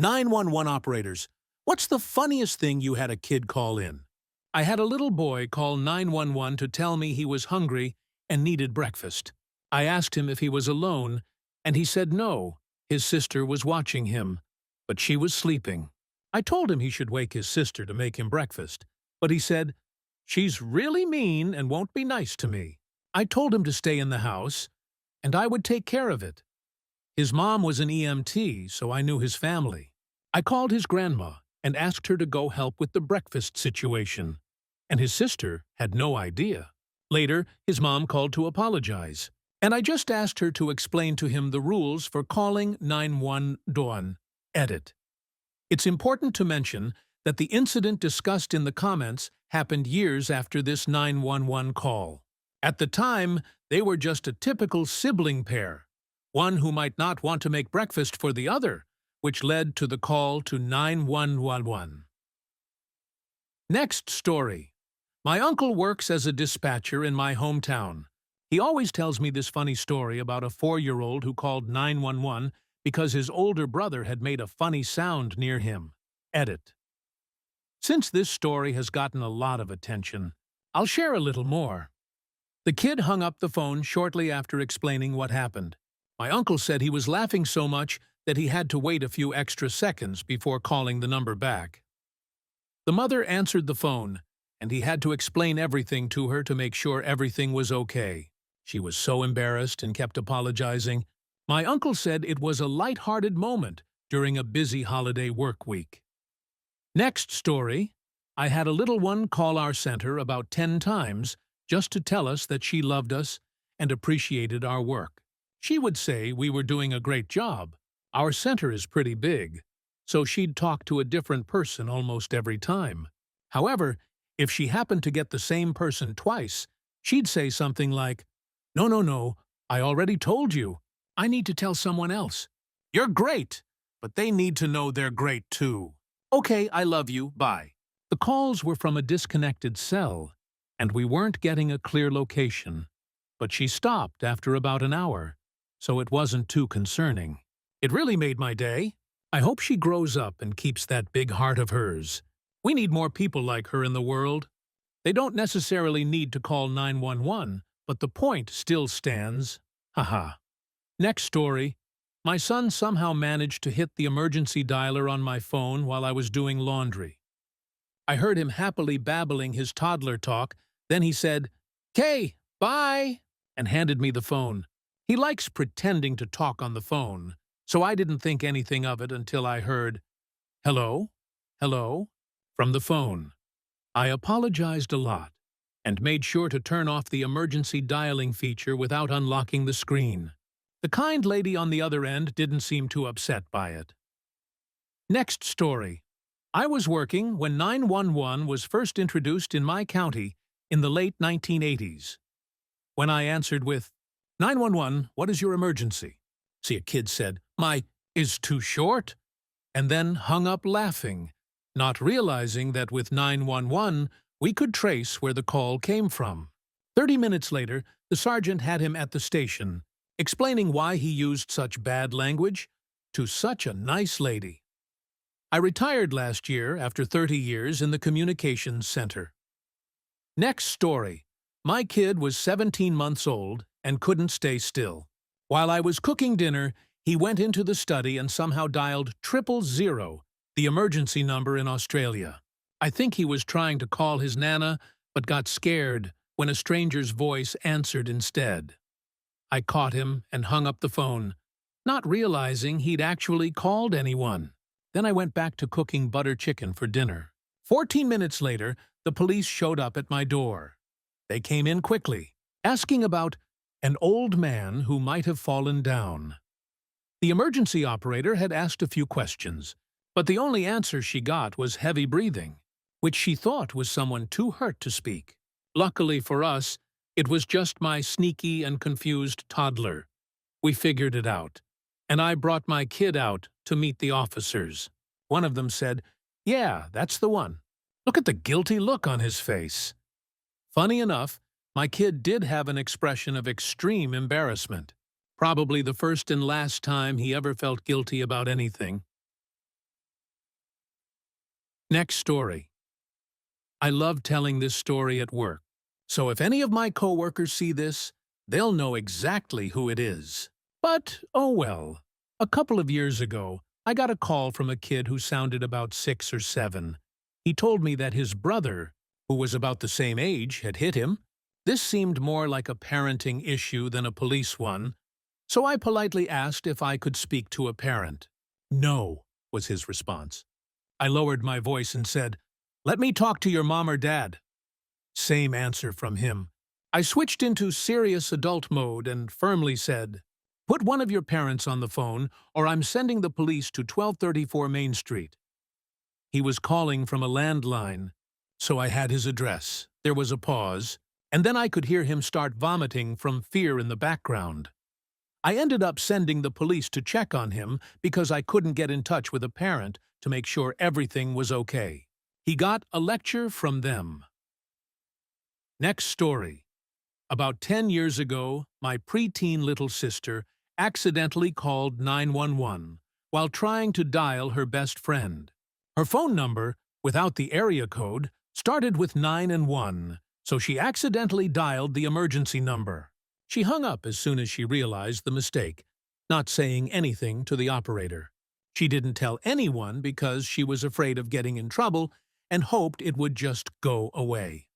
911 operators, what's the funniest thing you had a kid call in? I had a little boy call 911 to tell me he was hungry and needed breakfast. I asked him if he was alone, and he said no, his sister was watching him, but she was sleeping. I told him he should wake his sister to make him breakfast, but he said, "She's really mean and won't be nice to me." I told him to stay in the house, and I would take care of it. His mom was an EMT, so I knew his family. I called his grandma and asked her to go help with the breakfast situation, and his sister had no idea. Later, his mom called to apologize, and I just asked her to explain to him the rules for calling 911. Edit. It's important to mention that the incident discussed in the comments happened years after this 911 call. At the time, they were just a typical sibling pair, one who might not want to make breakfast for the other, which led to the call to 911. Next story. My uncle works as a dispatcher in my hometown. He always tells me this funny story about a 4-year-old who called 911 because his older brother had made a funny sound near him. Edit. Since this story has gotten a lot of attention, I'll share a little more. The kid hung up the phone shortly after explaining what happened. My uncle said he was laughing so much that he had to wait a few extra seconds before calling the number back. The mother answered the phone, and he had to explain everything to her to make sure everything was okay. She was so embarrassed and kept apologizing. My uncle said it was a light-hearted moment during a busy holiday work week. Next story. I had a little one call our center about 10 times just to tell us that she loved us and appreciated our work. She would say we were doing a great job. Our center is pretty big, so she'd talk to a different person almost every time. However, if she happened to get the same person twice, she'd say something like, No, I already told you. I need to tell someone else. You're great, but they need to know they're great too. Okay, I love you, bye." The calls were from a disconnected cell, and we weren't getting a clear location. But she stopped after about an hour, so it wasn't too concerning. It really made my day. I hope she grows up and keeps that big heart of hers. We need more people like her in the world. They don't necessarily need to call 911, but the point still stands. Haha. Next story. My son somehow managed to hit the emergency dialer on my phone while I was doing laundry. I heard him happily babbling his toddler talk, then he said, "Okay, bye," and handed me the phone. He likes pretending to talk on the phone, so I didn't think anything of it until I heard, "Hello? Hello?" from the phone. I apologized a lot and made sure to turn off the emergency dialing feature without unlocking the screen. The kind lady on the other end didn't seem too upset by it. Next story. I was working when 911 was first introduced in my county in the late 1980s. When I answered with, "911, what is your emergency?" See, a kid said, "My is too short," and then hung up laughing, not realizing that with 911 we could trace where the call came from. 30 minutes later, the sergeant had him at the station, explaining why he used such bad language to such a nice lady. I retired last year after 30 years in the communications center. Next story. My kid was 17 months old and couldn't stay still. While I was cooking dinner, he went into the study and somehow dialed 000, the emergency number in Australia. I think he was trying to call his nana, but got scared when a stranger's voice answered instead. I caught him and hung up the phone, not realizing he'd actually called anyone. Then I went back to cooking butter chicken for dinner. 14 minutes later, the police showed up at my door. They came in quickly, asking about an old man who might have fallen down. The emergency operator had asked a few questions, but the only answer she got was heavy breathing, which she thought was someone too hurt to speak. Luckily for us, it was just my sneaky and confused toddler. We figured it out, and I brought my kid out to meet the officers. One of them said, "Yeah, that's the one. Look at the guilty look on his face." Funny enough, my kid did have an expression of extreme embarrassment, probably the first and last time he ever felt guilty about anything. Next story. I love telling this story at work, so if any of my coworkers see this, they'll know exactly who it is. But, oh well. A couple of years ago, I got a call from a kid who sounded about 6 or 7. He told me that his brother, who was about the same age, had hit him. This seemed more like a parenting issue than a police one, so I politely asked if I could speak to a parent. "No," was his response. I lowered my voice and said, "Let me talk to your mom or dad." Same answer from him. I switched into serious adult mode and firmly said, "Put one of your parents on the phone, or I'm sending the police to 1234 Main Street." He was calling from a landline, so I had his address. There was a pause, and then I could hear him start vomiting from fear in the background. I ended up sending the police to check on him because I couldn't get in touch with a parent to make sure everything was okay. He got a lecture from them. Next story. About 10 years ago, my preteen little sister accidentally called 911 while trying to dial her best friend. Her phone number, without the area code, started with 9 and 1, so she accidentally dialed the emergency number. She hung up as soon as she realized the mistake, not saying anything to the operator. She didn't tell anyone because she was afraid of getting in trouble and hoped it would just go away.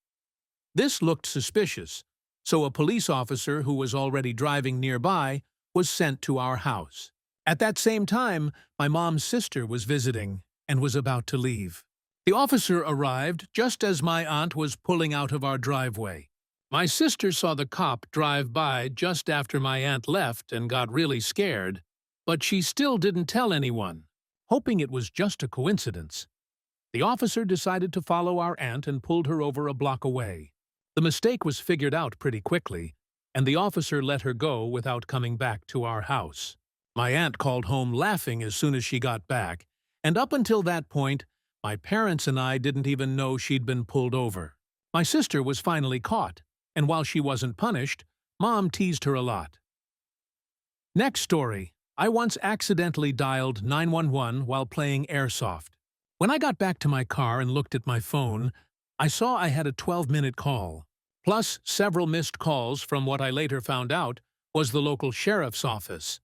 This looked suspicious, so a police officer who was already driving nearby was sent to our house. At that same time, my mom's sister was visiting and was about to leave. The officer arrived just as my aunt was pulling out of our driveway. My sister saw the cop drive by just after my aunt left and got really scared, but she still didn't tell anyone, hoping it was just a coincidence. The officer decided to follow our aunt and pulled her over a block away. The mistake was figured out pretty quickly, and the officer let her go without coming back to our house. My aunt called home laughing as soon as she got back, and up until that point, my parents and I didn't even know she'd been pulled over. My sister was finally caught, and while she wasn't punished, Mom teased her a lot. Next story. I once accidentally dialed 911 while playing airsoft. When I got back to my car and looked at my phone, I saw I had a 12-minute call, plus several missed calls from what I later found out was the local sheriff's office.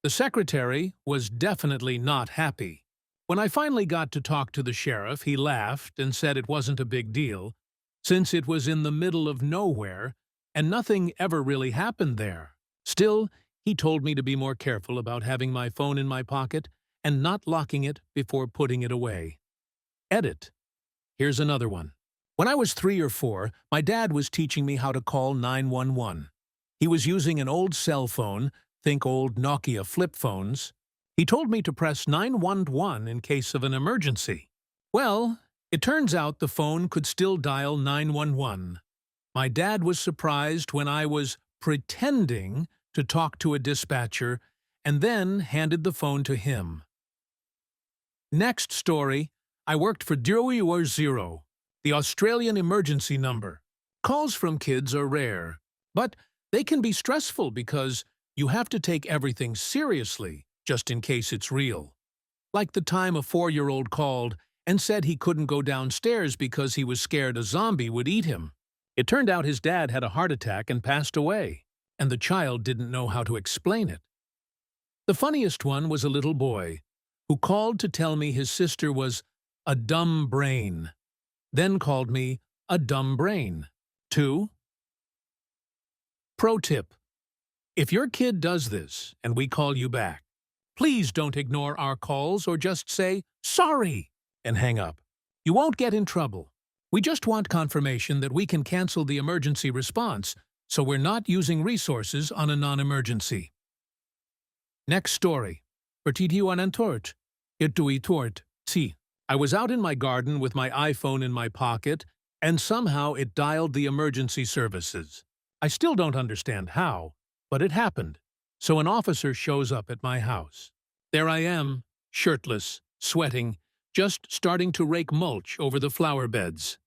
The secretary was definitely not happy. When I finally got to talk to the sheriff, he laughed and said it wasn't a big deal, since it was in the middle of nowhere and nothing ever really happened there. Still, he told me to be more careful about having my phone in my pocket and not locking it before putting it away. Edit. Here's another one. When I was 3 or 4, my dad was teaching me how to call 911. He was using an old cell phone, think old Nokia flip phones. He told me to press 911 in case of an emergency. Well, it turns out the phone could still dial 911. My dad was surprised when I was pretending to talk to a dispatcher and then handed the phone to him. Next story. I worked for 000, the Australian emergency number. Calls from kids are rare, but they can be stressful because you have to take everything seriously just in case it's real. Like the time a 4-year-old called and said he couldn't go downstairs because he was scared a zombie would eat him. It turned out his dad had a heart attack and passed away, and the child didn't know how to explain it. The funniest one was a little boy who called to tell me his sister was a dumb brain, then called me a dumb brain, too. Pro tip. If your kid does this and we call you back, please don't ignore our calls or just say, "Sorry," and hang up. You won't get in trouble. We just want confirmation that we can cancel the emergency response, so we're not using resources on a non-emergency. Next story. Tort. I was out in my garden with my iPhone in my pocket, and somehow it dialed the emergency services. I still don't understand how, but it happened. So an officer shows up at my house. There I am, shirtless, sweating, just starting to rake mulch over the flower beds.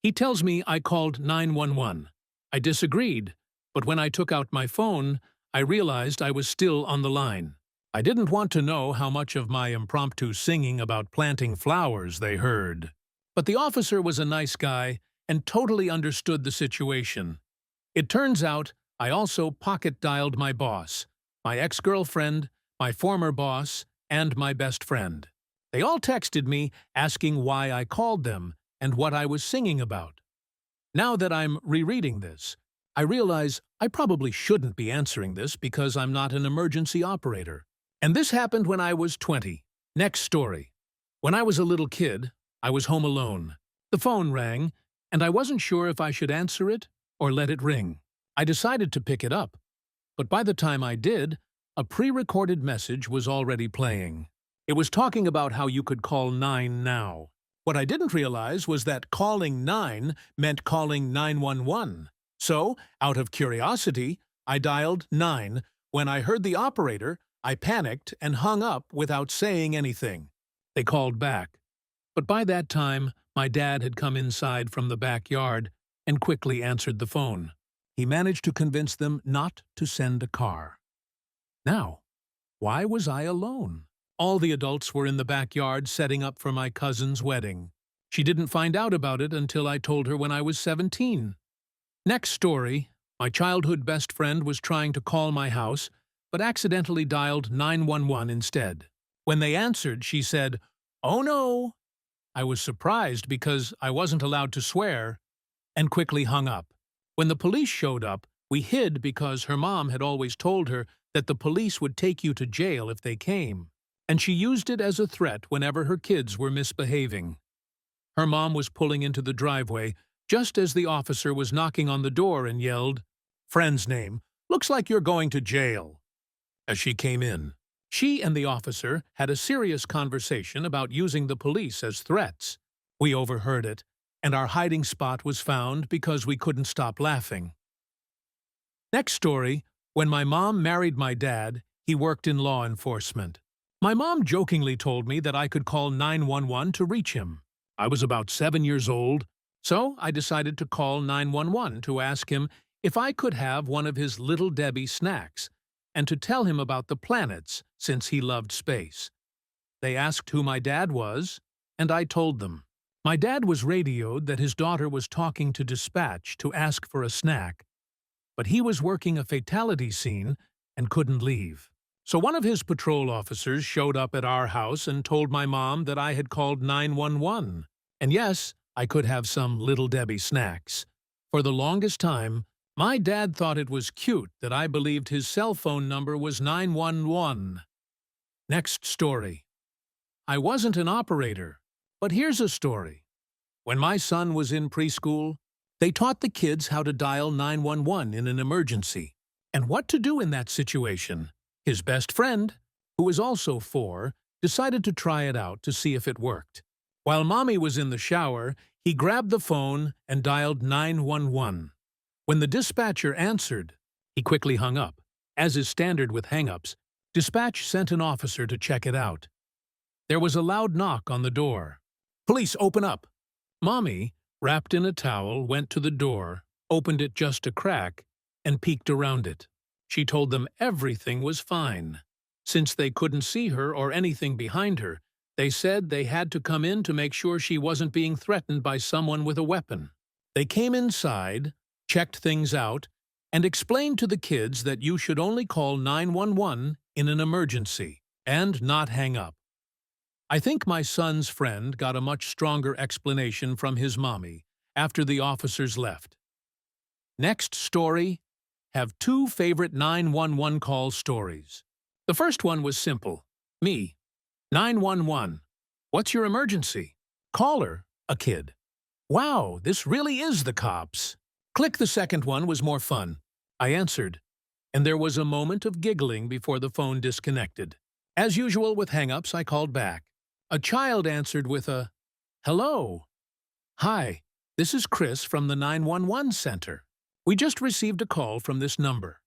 He tells me I called 911. I disagreed, but when I took out my phone, I realized I was still on the line. I didn't want to know how much of my impromptu singing about planting flowers they heard. But the officer was a nice guy and totally understood the situation. It turns out I also pocket-dialed my boss, my ex-girlfriend, my former boss, and my best friend. They all texted me asking why I called them and what I was singing about. Now that I'm rereading this, I realize I probably shouldn't be answering this because I'm not an emergency operator. And this happened when I was 20. Next story. When I was a little kid, I was home alone. The phone rang, and I wasn't sure if I should answer it or let it ring. I decided to pick it up, but by the time I did, a pre-recorded message was already playing. It was talking about how you could call 9 now. What I didn't realize was that calling 9 meant calling 911. So, out of curiosity, I dialed 9. When I heard the operator, I panicked and hung up without saying anything. They called back. But by that time, my dad had come inside from the backyard and quickly answered the phone. He managed to convince them not to send a car. Now, why was I alone? All the adults were in the backyard setting up for my cousin's wedding. She didn't find out about it until I told her when I was 17. Next story, my childhood best friend was trying to call my house, but accidentally dialed 911 instead. When they answered, she said, "Oh no!" I was surprised because I wasn't allowed to swear, and quickly hung up. When the police showed up, we hid because her mom had always told her that the police would take you to jail if they came, and she used it as a threat whenever her kids were misbehaving. Her mom was pulling into the driveway just as the officer was knocking on the door and yelled, "Friend's name, looks like you're going to jail." As she came in, she and the officer had a serious conversation about using the police as threats. We overheard it, and our hiding spot was found because we couldn't stop laughing. Next story, when my mom married my dad, he worked in law enforcement. My mom jokingly told me that I could call 911 to reach him. I was about 7 years old, so I decided to call 911 to ask him if I could have one of his Little Debbie snacks and to tell him about the planets since he loved space. They asked who my dad was, and I told them. My dad was radioed that his daughter was talking to dispatch to ask for a snack, but he was working a fatality scene and couldn't leave. So one of his patrol officers showed up at our house and told my mom that I had called 911. And yes, I could have some Little Debbie snacks. For the longest time, my dad thought it was cute that I believed his cell phone number was 911. Next story. I wasn't an operator, but here's a story. When my son was in preschool, they taught the kids how to dial 911 in an emergency and what to do in that situation. His best friend, who was also 4, decided to try it out to see if it worked. While Mommy was in the shower, he grabbed the phone and dialed 911. When the dispatcher answered, he quickly hung up. As is standard with hang-ups, dispatch sent an officer to check it out. There was a loud knock on the door. "Police, open up!" Mommy, wrapped in a towel, went to the door, opened it just a crack, and peeked around it. She told them everything was fine. Since they couldn't see her or anything behind her, they said they had to come in to make sure she wasn't being threatened by someone with a weapon. They came inside, checked things out, and explained to the kids that you should only call 911 in an emergency and not hang up. I think my son's friend got a much stronger explanation from his mommy after the officers left. Next story, have 2 favorite 911 call stories. The first one was simple. Me. 911. What's your emergency? Caller, a kid. Wow, this really is the cops. Click. The second one was more fun. I answered, and there was a moment of giggling before the phone disconnected. As usual with hang-ups, I called back. A child answered with a, "Hello. Hi, this is Chris from the 911 center. We just received a call from this number."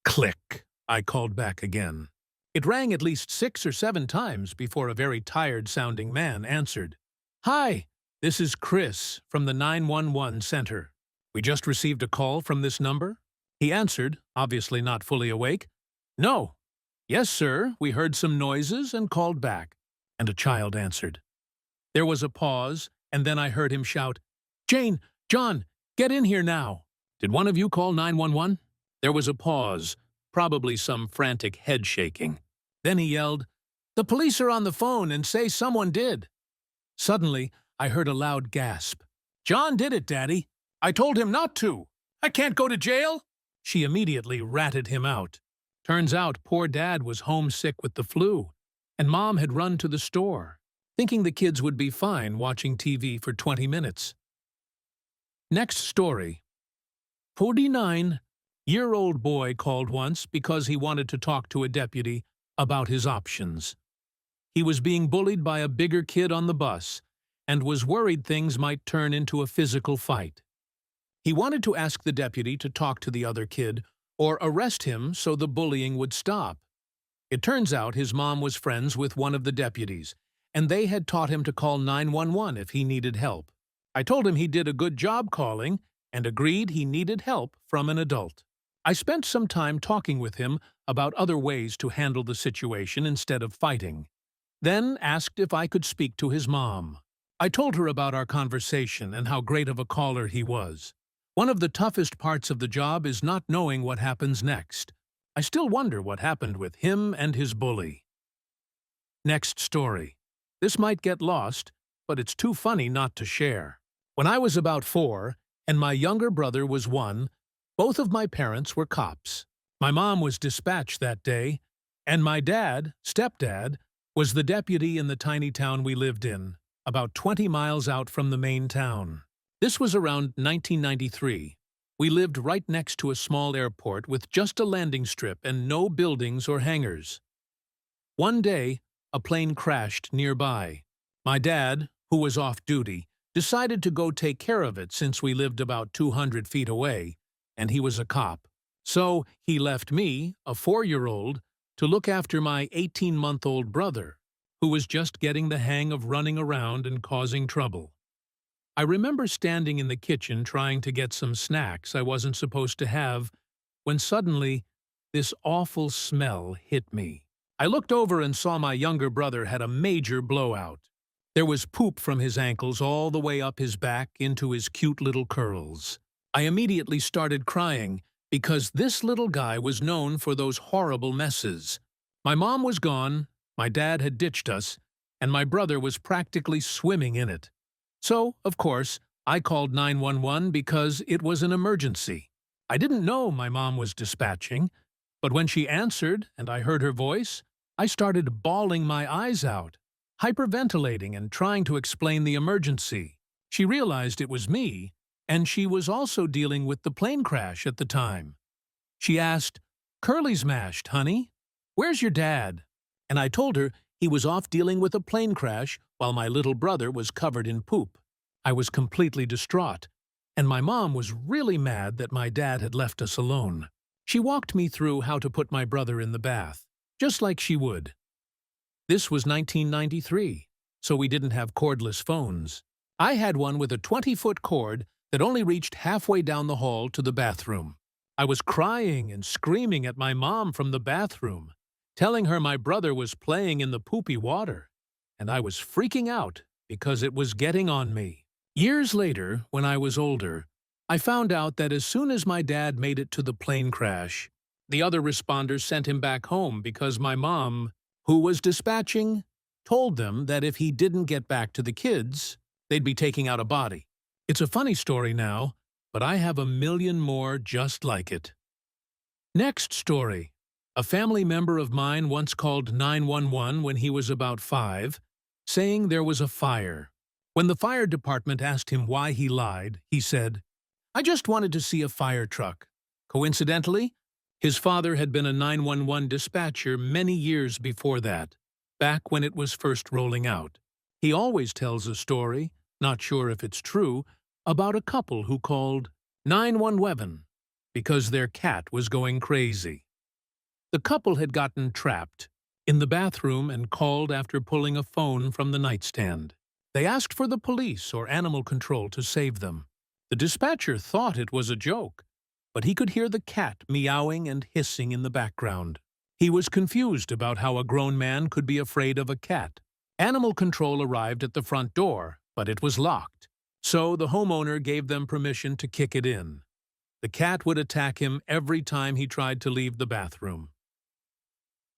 Click. I called back again. It rang at least 6 or 7 times before a very tired-sounding man answered. "Hi, this is Chris from the 911 center. We just received a call from this number." He answered, obviously not fully awake. "No, "Yes, sir, we heard some noises and called back," and a child answered. There was a pause, and then I heard him shout, "Jane, John, get in here now." "Did one of you call 911?" There was a pause, probably some frantic head shaking. Then he yelled, "The police are on the phone and say someone did." Suddenly, I heard a loud gasp. "John did it, Daddy. I told him not to. I can't go to jail." She immediately ratted him out. Turns out poor Dad was homesick with the flu, and Mom had run to the store, thinking the kids would be fine watching TV for 20 minutes. Next story. 49-year-old boy called once because he wanted to talk to a deputy about his options. He was being bullied by a bigger kid on the bus and was worried things might turn into a physical fight. He wanted to ask the deputy to talk to the other kid or arrest him so the bullying would stop. It turns out his mom was friends with one of the deputies, and they had taught him to call 911 if he needed help. I told him he did a good job calling and agreed he needed help from an adult. I spent some time talking with him about other ways to handle the situation instead of fighting, then asked if I could speak to his mom. I told her about our conversation and how great of a caller he was. One of the toughest parts of the job is not knowing what happens next. I still wonder what happened with him and his bully. Next story. This might get lost, but it's too funny not to share. When I was about 4, and my younger brother was 1, both of my parents were cops. My mom was dispatched that day, and my dad, stepdad, was the deputy in the tiny town we lived in, about 20 miles out from the main town. This was around 1993. We lived right next to a small airport with just a landing strip and no buildings or hangars. One day, a plane crashed nearby. My dad, who was off duty, decided to go take care of it since we lived about 200 feet away, and he was a cop. So he left me, a 4-year-old, to look after my 18-month-old brother, who was just getting the hang of running around and causing trouble. I remember standing in the kitchen trying to get some snacks I wasn't supposed to have, when suddenly this awful smell hit me. I looked over and saw my younger brother had a major blowout. There was poop from his ankles all the way up his back into his cute little curls. I immediately started crying because this little guy was known for those horrible messes. My mom was gone, my dad had ditched us, and my brother was practically swimming in it. So, of course, I called 911 because it was an emergency. I didn't know my mom was dispatching, but when she answered and I heard her voice, I started bawling my eyes out, hyperventilating and trying to explain the emergency. She realized it was me, and she was also dealing with the plane crash at the time. She asked, "Curly's mashed, honey. Where's your dad?" And I told her he was off dealing with a plane crash while my little brother was covered in poop. I was completely distraught, and my mom was really mad that my dad had left us alone. She walked me through how to put my brother in the bath, just like she would. This was 1993, so we didn't have cordless phones. I had one with a 20-foot cord that only reached halfway down the hall to the bathroom. I was crying and screaming at my mom from the bathroom, telling her my brother was playing in the poopy water, and I was freaking out because it was getting on me. Years later, when I was older, I found out that as soon as my dad made it to the plane crash, the other responders sent him back home because my mom, who was dispatching, told them that if he didn't get back to the kids, they'd be taking out a body. It's a funny story now, but I have a million more just like it. Next story. A family member of mine once called 911 when he was about 5, saying there was a fire. When the fire department asked him why he lied, he said, "I just wanted to see a fire truck." Coincidentally, his father had been a 911 dispatcher many years before that, back when it was first rolling out. He always tells a story, not sure if it's true, about a couple who called 911 because their cat was going crazy. The couple had gotten trapped in the bathroom and called after pulling a phone from the nightstand. They asked for the police or animal control to save them. The dispatcher thought it was a joke, but he could hear the cat meowing and hissing in the background. He was confused about how a grown man could be afraid of a cat. Animal control arrived at the front door, but it was locked. So the homeowner gave them permission to kick it in. The cat would attack him every time he tried to leave the bathroom.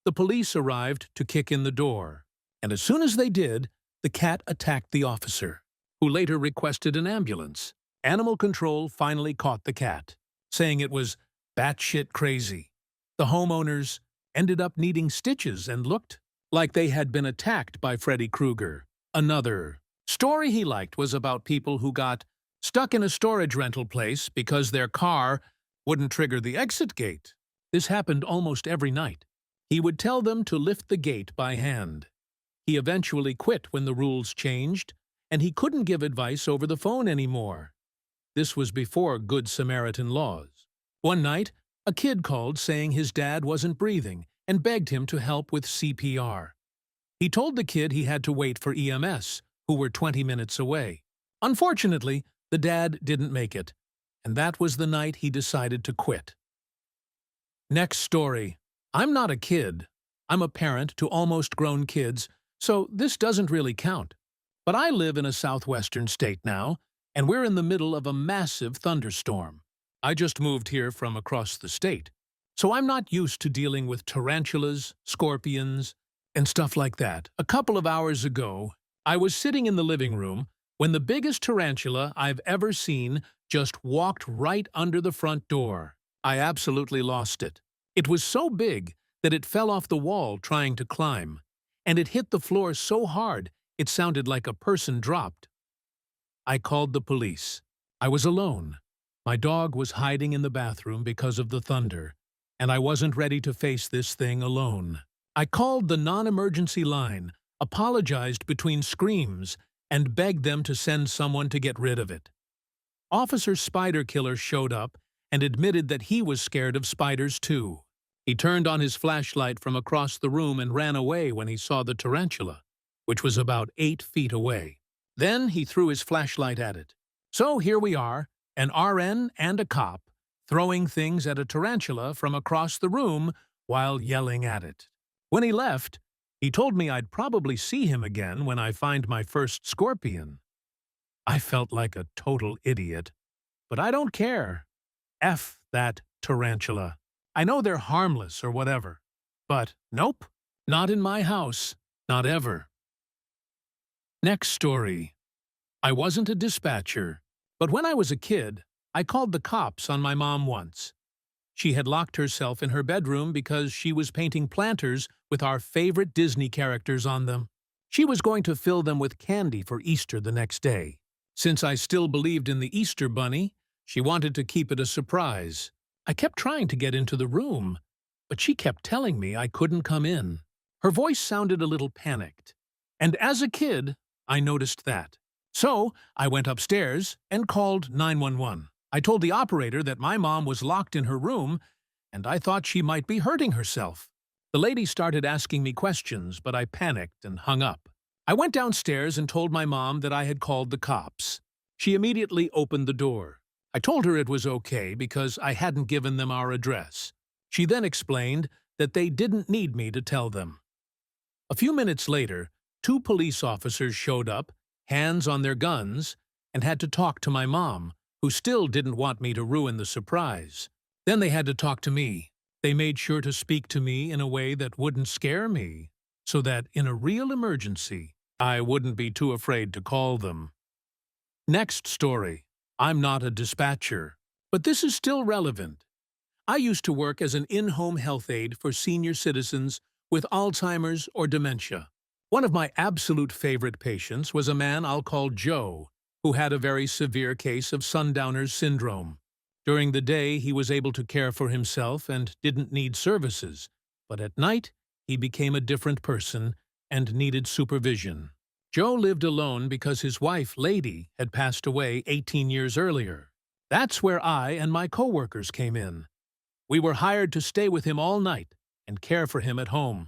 The police arrived to kick in the door, and as soon as they did, the cat attacked the officer, who later requested an ambulance. Animal control finally caught the cat, saying it was batshit crazy. The homeowners ended up needing stitches and looked like they had been attacked by Freddy Krueger. Another story he liked was about people who got stuck in a storage rental place because their car wouldn't trigger the exit gate. This happened almost every night. He would tell them to lift the gate by hand. He eventually quit when the rules changed, and he couldn't give advice over the phone anymore. This was before Good Samaritan laws. One night, a kid called saying his dad wasn't breathing and begged him to help with CPR. He told the kid he had to wait for EMS, who were 20 minutes away. Unfortunately, the dad didn't make it, and that was the night he decided to quit. Next story. I'm not a kid. I'm a parent to almost grown kids, so this doesn't really count. But I live in a southwestern state now, and we're in the middle of a massive thunderstorm. I just moved here from across the state, so I'm not used to dealing with tarantulas, scorpions, and stuff like that. A couple of hours ago, I was sitting in the living room when the biggest tarantula I've ever seen just walked right under the front door. I absolutely lost it. It was so big that it fell off the wall trying to climb, and it hit the floor so hard it sounded like a person dropped. I called the police. I was alone. My dog was hiding in the bathroom because of the thunder, and I wasn't ready to face this thing alone. I called the non-emergency line, apologized between screams, and begged them to send someone to get rid of it. Officer Spider Killer showed up and admitted that he was scared of spiders too. He turned on his flashlight from across the room and ran away when he saw the tarantula, which was about 8 feet away. Then he threw his flashlight at it. So here we are, an RN and a cop, throwing things at a tarantula from across the room while yelling at it. When he left, he told me I'd probably see him again when I find my first scorpion. I felt like a total idiot, but I don't care. F that tarantula. I know they're harmless or whatever, but nope, not in my house, not ever. Next story. I wasn't a dispatcher, but when I was a kid, I called the cops on my mom once. She had locked herself in her bedroom because she was painting planters with our favorite Disney characters on them. She was going to fill them with candy for Easter the next day. Since I still believed in the Easter Bunny, she wanted to keep it a surprise. I kept trying to get into the room, but she kept telling me I couldn't come in. Her voice sounded a little panicked, and as a kid, I noticed that. So I went upstairs and called 911. I told the operator that my mom was locked in her room, and I thought she might be hurting herself. The lady started asking me questions, but I panicked and hung up. I went downstairs and told my mom that I had called the cops. She immediately opened the door. I told her it was okay because I hadn't given them our address. She then explained that they didn't need me to tell them. A few minutes later, 2 police officers showed up, hands on their guns, and had to talk to my mom, who still didn't want me to ruin the surprise. Then they had to talk to me. They made sure to speak to me in a way that wouldn't scare me, so that in a real emergency, I wouldn't be too afraid to call them. Next story. I'm not a dispatcher, but this is still relevant. I used to work as an in-home health aide for senior citizens with Alzheimer's or dementia. One of my absolute favorite patients was a man I'll call Joe, who had a very severe case of sundowner's syndrome. During the day, he was able to care for himself and didn't need services, but at night, he became a different person and needed supervision. Joe lived alone because his wife, Lady, had passed away 18 years earlier. That's where I and my coworkers came in. We were hired to stay with him all night and care for him at home.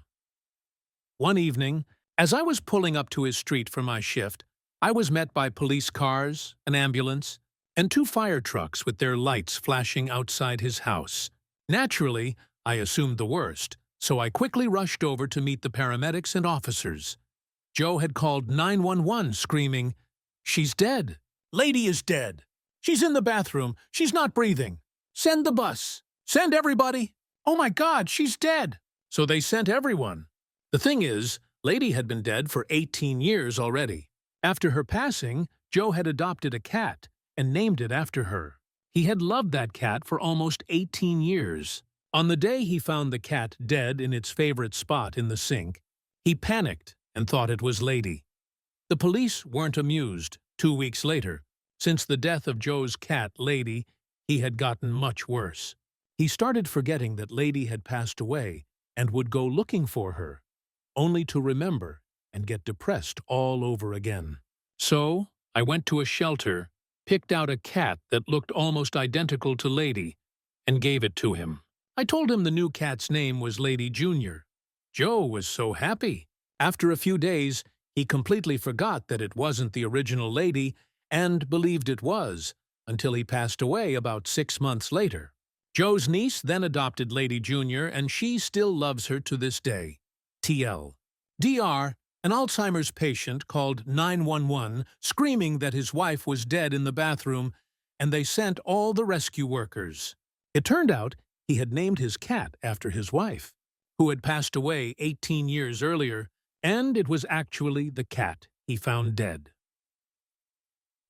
One evening, as I was pulling up to his street for my shift, I was met by police cars, an ambulance, and 2 fire trucks with their lights flashing outside his house. Naturally, I assumed the worst, so I quickly rushed over to meet the paramedics and officers. Joe had called 911 screaming, "She's dead. Lady is dead. She's in the bathroom. She's not breathing. Send the bus. Send everybody. Oh my God, she's dead." So they sent everyone. The thing is, Lady had been dead for 18 years already. After her passing, Joe had adopted a cat and named it after her. He had loved that cat for almost 18 years. On the day he found the cat dead in its favorite spot in the sink, he panicked and thought it was Lady. The police weren't amused. 2 weeks later, since the death of Joe's cat, Lady, he had gotten much worse. He started forgetting that Lady had passed away and would go looking for her, only to remember and get depressed all over again. So, I went to a shelter, picked out a cat that looked almost identical to Lady, and gave it to him. I told him the new cat's name was Lady Jr. Joe was so happy. After a few days, he completely forgot that it wasn't the original Lady and believed it was, until he passed away about 6 months later. Joe's niece then adopted Lady Jr., and she still loves her to this day. TL. Dr. An Alzheimer's patient called 911 screaming that his wife was dead in the bathroom, and they sent all the rescue workers. It turned out he had named his cat after his wife, who had passed away 18 years earlier, and it was actually the cat he found dead.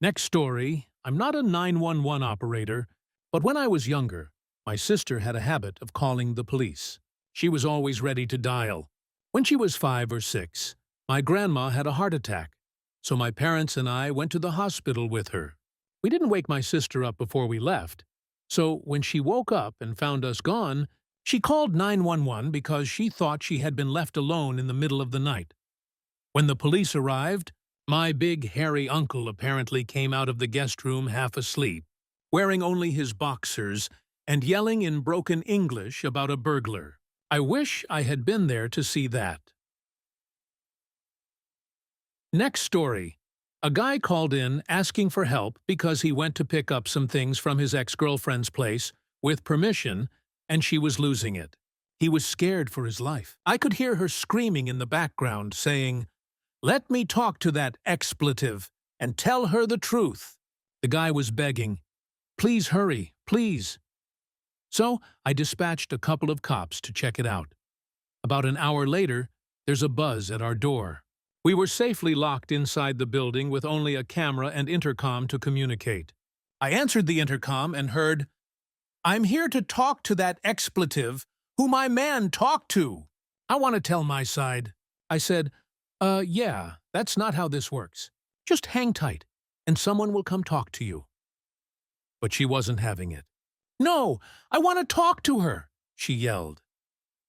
Next story. I'm not a 911 operator, but when I was younger, my sister had a habit of calling the police. She was always ready to dial. When she was 5 or 6, my grandma had a heart attack, so my parents and I went to the hospital with her. We didn't wake my sister up before we left, so when she woke up and found us gone, she called 911 because she thought she had been left alone in the middle of the night. When the police arrived, my big hairy uncle apparently came out of the guest room half asleep, wearing only his boxers and yelling in broken English about a burglar. I wish I had been there to see that. Next story. A guy called in asking for help because he went to pick up some things from his ex-girlfriend's place with permission, and she was losing it. He was scared for his life. I could hear her screaming in the background, saying, "Let me talk to that expletive and tell her the truth." The guy was begging, "Please hurry, please." So I dispatched a couple of cops to check it out. About an hour later, there's a buzz at our door. We were safely locked inside the building with only a camera and intercom to communicate. I answered the intercom and heard, "I'm here to talk to that expletive who my man talked to. I want to tell my side." I said, yeah, that's not how this works. Just hang tight, and someone will come talk to you." But she wasn't having it. "No, I want to talk to her," she yelled.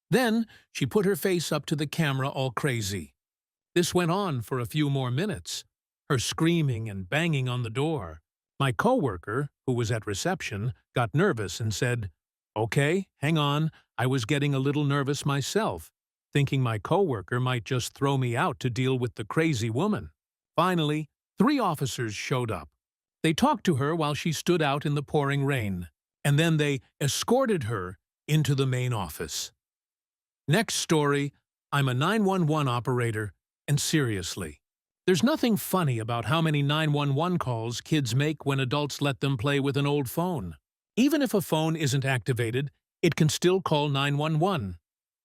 Then she put her face up to the camera all crazy. This went on for a few more minutes, her screaming and banging on the door. My coworker, who was at reception, got nervous and said, "Okay, hang on, I was getting a little nervous myself, thinking my coworker might just throw me out to deal with the crazy woman." Finally, 3 officers showed up. They talked to her while she stood out in the pouring rain, and then they escorted her into the main office. Next story. I'm a 911 operator, and seriously, there's nothing funny about how many 911 calls kids make when adults let them play with an old phone. Even if a phone isn't activated, it can still call 911.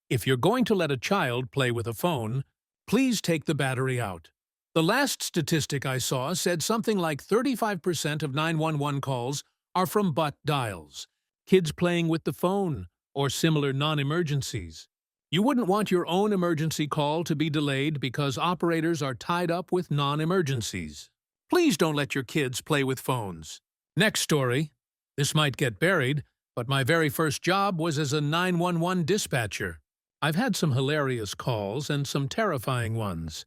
If you're going to let a child play with a phone, please take the battery out. The last statistic I saw said something like 35% of 911 calls are from butt dials, kids playing with the phone, or similar non-emergencies. You wouldn't want your own emergency call to be delayed because operators are tied up with non-emergencies. Please don't let your kids play with phones. Next story. This might get buried, but my very first job was as a 911 dispatcher. I've had some hilarious calls and some terrifying ones.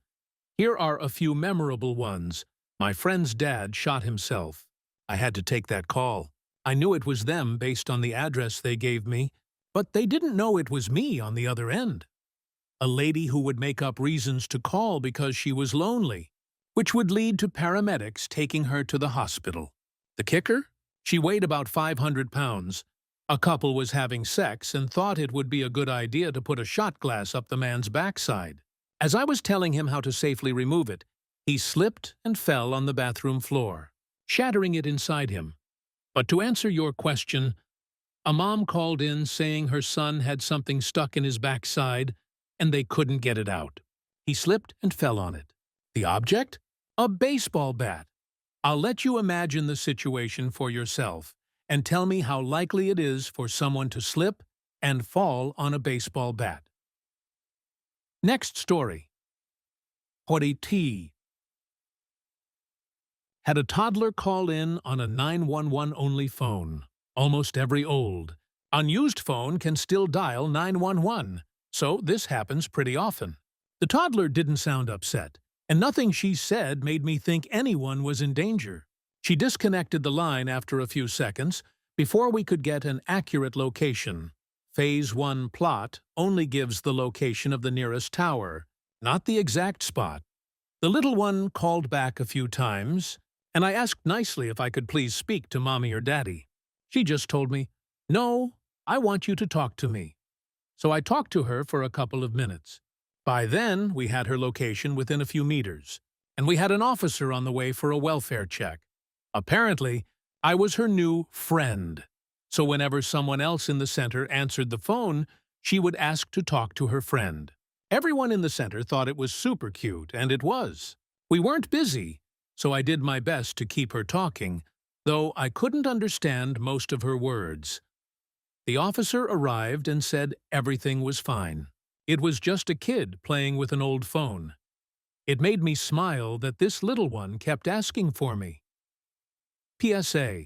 Here are a few memorable ones. My friend's dad shot himself. I had to take that call. I knew it was them based on the address they gave me, but they didn't know it was me on the other end. A lady who would make up reasons to call because she was lonely, which would lead to paramedics taking her to the hospital. The kicker? She weighed about 500 pounds. A couple was having sex and thought it would be a good idea to put a shot glass up the man's backside. As I was telling him how to safely remove it, he slipped and fell on the bathroom floor, shattering it inside him. But to answer your question, a mom called in saying her son had something stuck in his backside and they couldn't get it out. He slipped and fell on it. The object? A baseball bat. I'll let you imagine the situation for yourself and tell me how likely it is for someone to slip and fall on a baseball bat. Next story. Hority. Had a toddler call in on a 911 only phone. Almost every old, unused phone can still dial 911, so this happens pretty often. The toddler didn't sound upset, and nothing she said made me think anyone was in danger. She disconnected the line after a few seconds before we could get an accurate location. Phase 1 plot only gives the location of the nearest tower, not the exact spot. The little one called back a few times, and I asked nicely if I could please speak to Mommy or Daddy. She just told me, "No, I want you to talk to me." So I talked to her for a couple of minutes. By then, we had her location within a few meters, and we had an officer on the way for a welfare check. Apparently, I was her new friend. So whenever someone else in the center answered the phone, she would ask to talk to her friend. Everyone in the center thought it was super cute, and it was. We weren't busy, so I did my best to keep her talking, though I couldn't understand most of her words. The officer arrived and said everything was fine. It was just a kid playing with an old phone. It made me smile that this little one kept asking for me. PSA: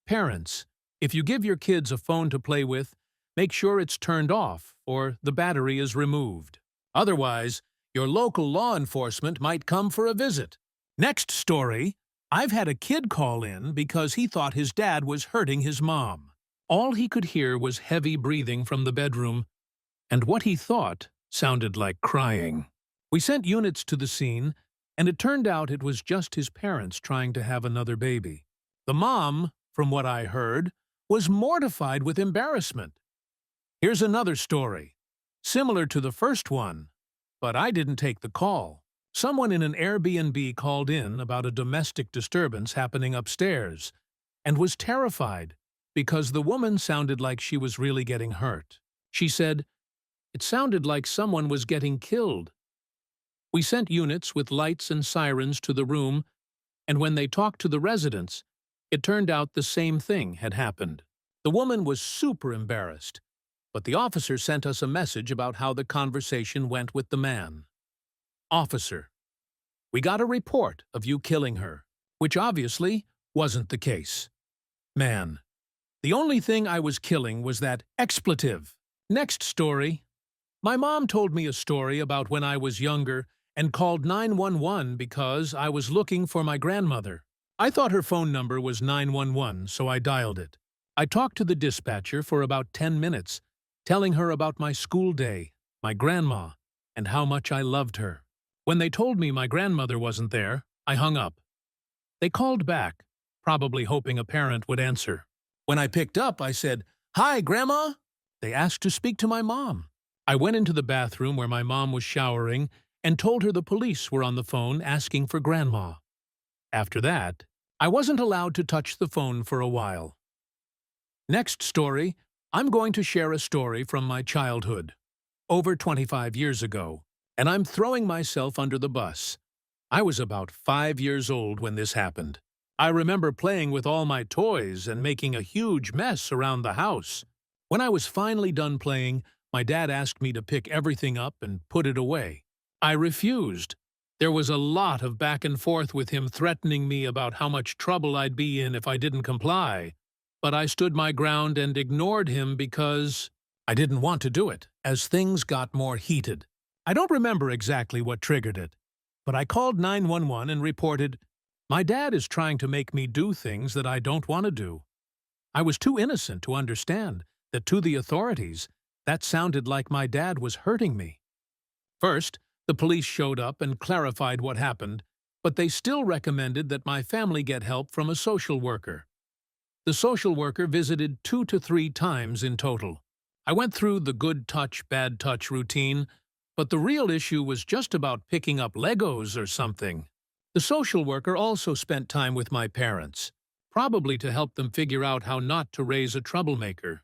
Parents, if you give your kids a phone to play with, make sure it's turned off or the battery is removed. Otherwise, your local law enforcement might come for a visit. Next story. I've had a kid call in because he thought his dad was hurting his mom. All he could hear was heavy breathing from the bedroom, and what he thought sounded like crying. We sent units to the scene, and it turned out it was just his parents trying to have another baby. The mom, from what I heard, was mortified with embarrassment. Here's another story, similar to the first one, but I didn't take the call. Someone in an Airbnb called in about a domestic disturbance happening upstairs and was terrified because the woman sounded like she was really getting hurt. She said, "It sounded like someone was getting killed." We sent units with lights and sirens to the room, and when they talked to the residents, it turned out the same thing had happened. The woman was super embarrassed, but the officer sent us a message about how the conversation went with the man. Officer: We got a report of you killing her, which obviously wasn't the case. Man: The only thing I was killing was that expletive. Next story. My mom told me a story about when I was younger and called 911 because I was looking for my grandmother. I thought her phone number was 911, so I dialed it. I talked to the dispatcher for about 10 minutes, telling her about my school day, my grandma, and how much I loved her. When they told me my grandmother wasn't there, I hung up. They called back, probably hoping a parent would answer. When I picked up, I said, "Hi, Grandma." They asked to speak to my mom. I went into the bathroom where my mom was showering and told her the police were on the phone asking for Grandma. After that, I wasn't allowed to touch the phone for a while. Next story. I'm going to share a story from my childhood, over 25 years ago, and I'm throwing myself under the bus. I was about 5 years old when this happened. I remember playing with all my toys and making a huge mess around the house. When I was finally done playing, my dad asked me to pick everything up and put it away. I refused. There was a lot of back and forth with him threatening me about how much trouble I'd be in if I didn't comply. But I stood my ground and ignored him because I didn't want to do it, as things got more heated. I don't remember exactly what triggered it, but I called 911 and reported, "My dad is trying to make me do things that I don't want to do." I was too innocent to understand that to the authorities, that sounded like my dad was hurting me. First, the police showed up and clarified what happened, but they still recommended that my family get help from a social worker. The social worker visited 2 to 3 times in total. I went through the good touch, bad touch routine, but the real issue was just about picking up Legos or something. The social worker also spent time with my parents, probably to help them figure out how not to raise a troublemaker.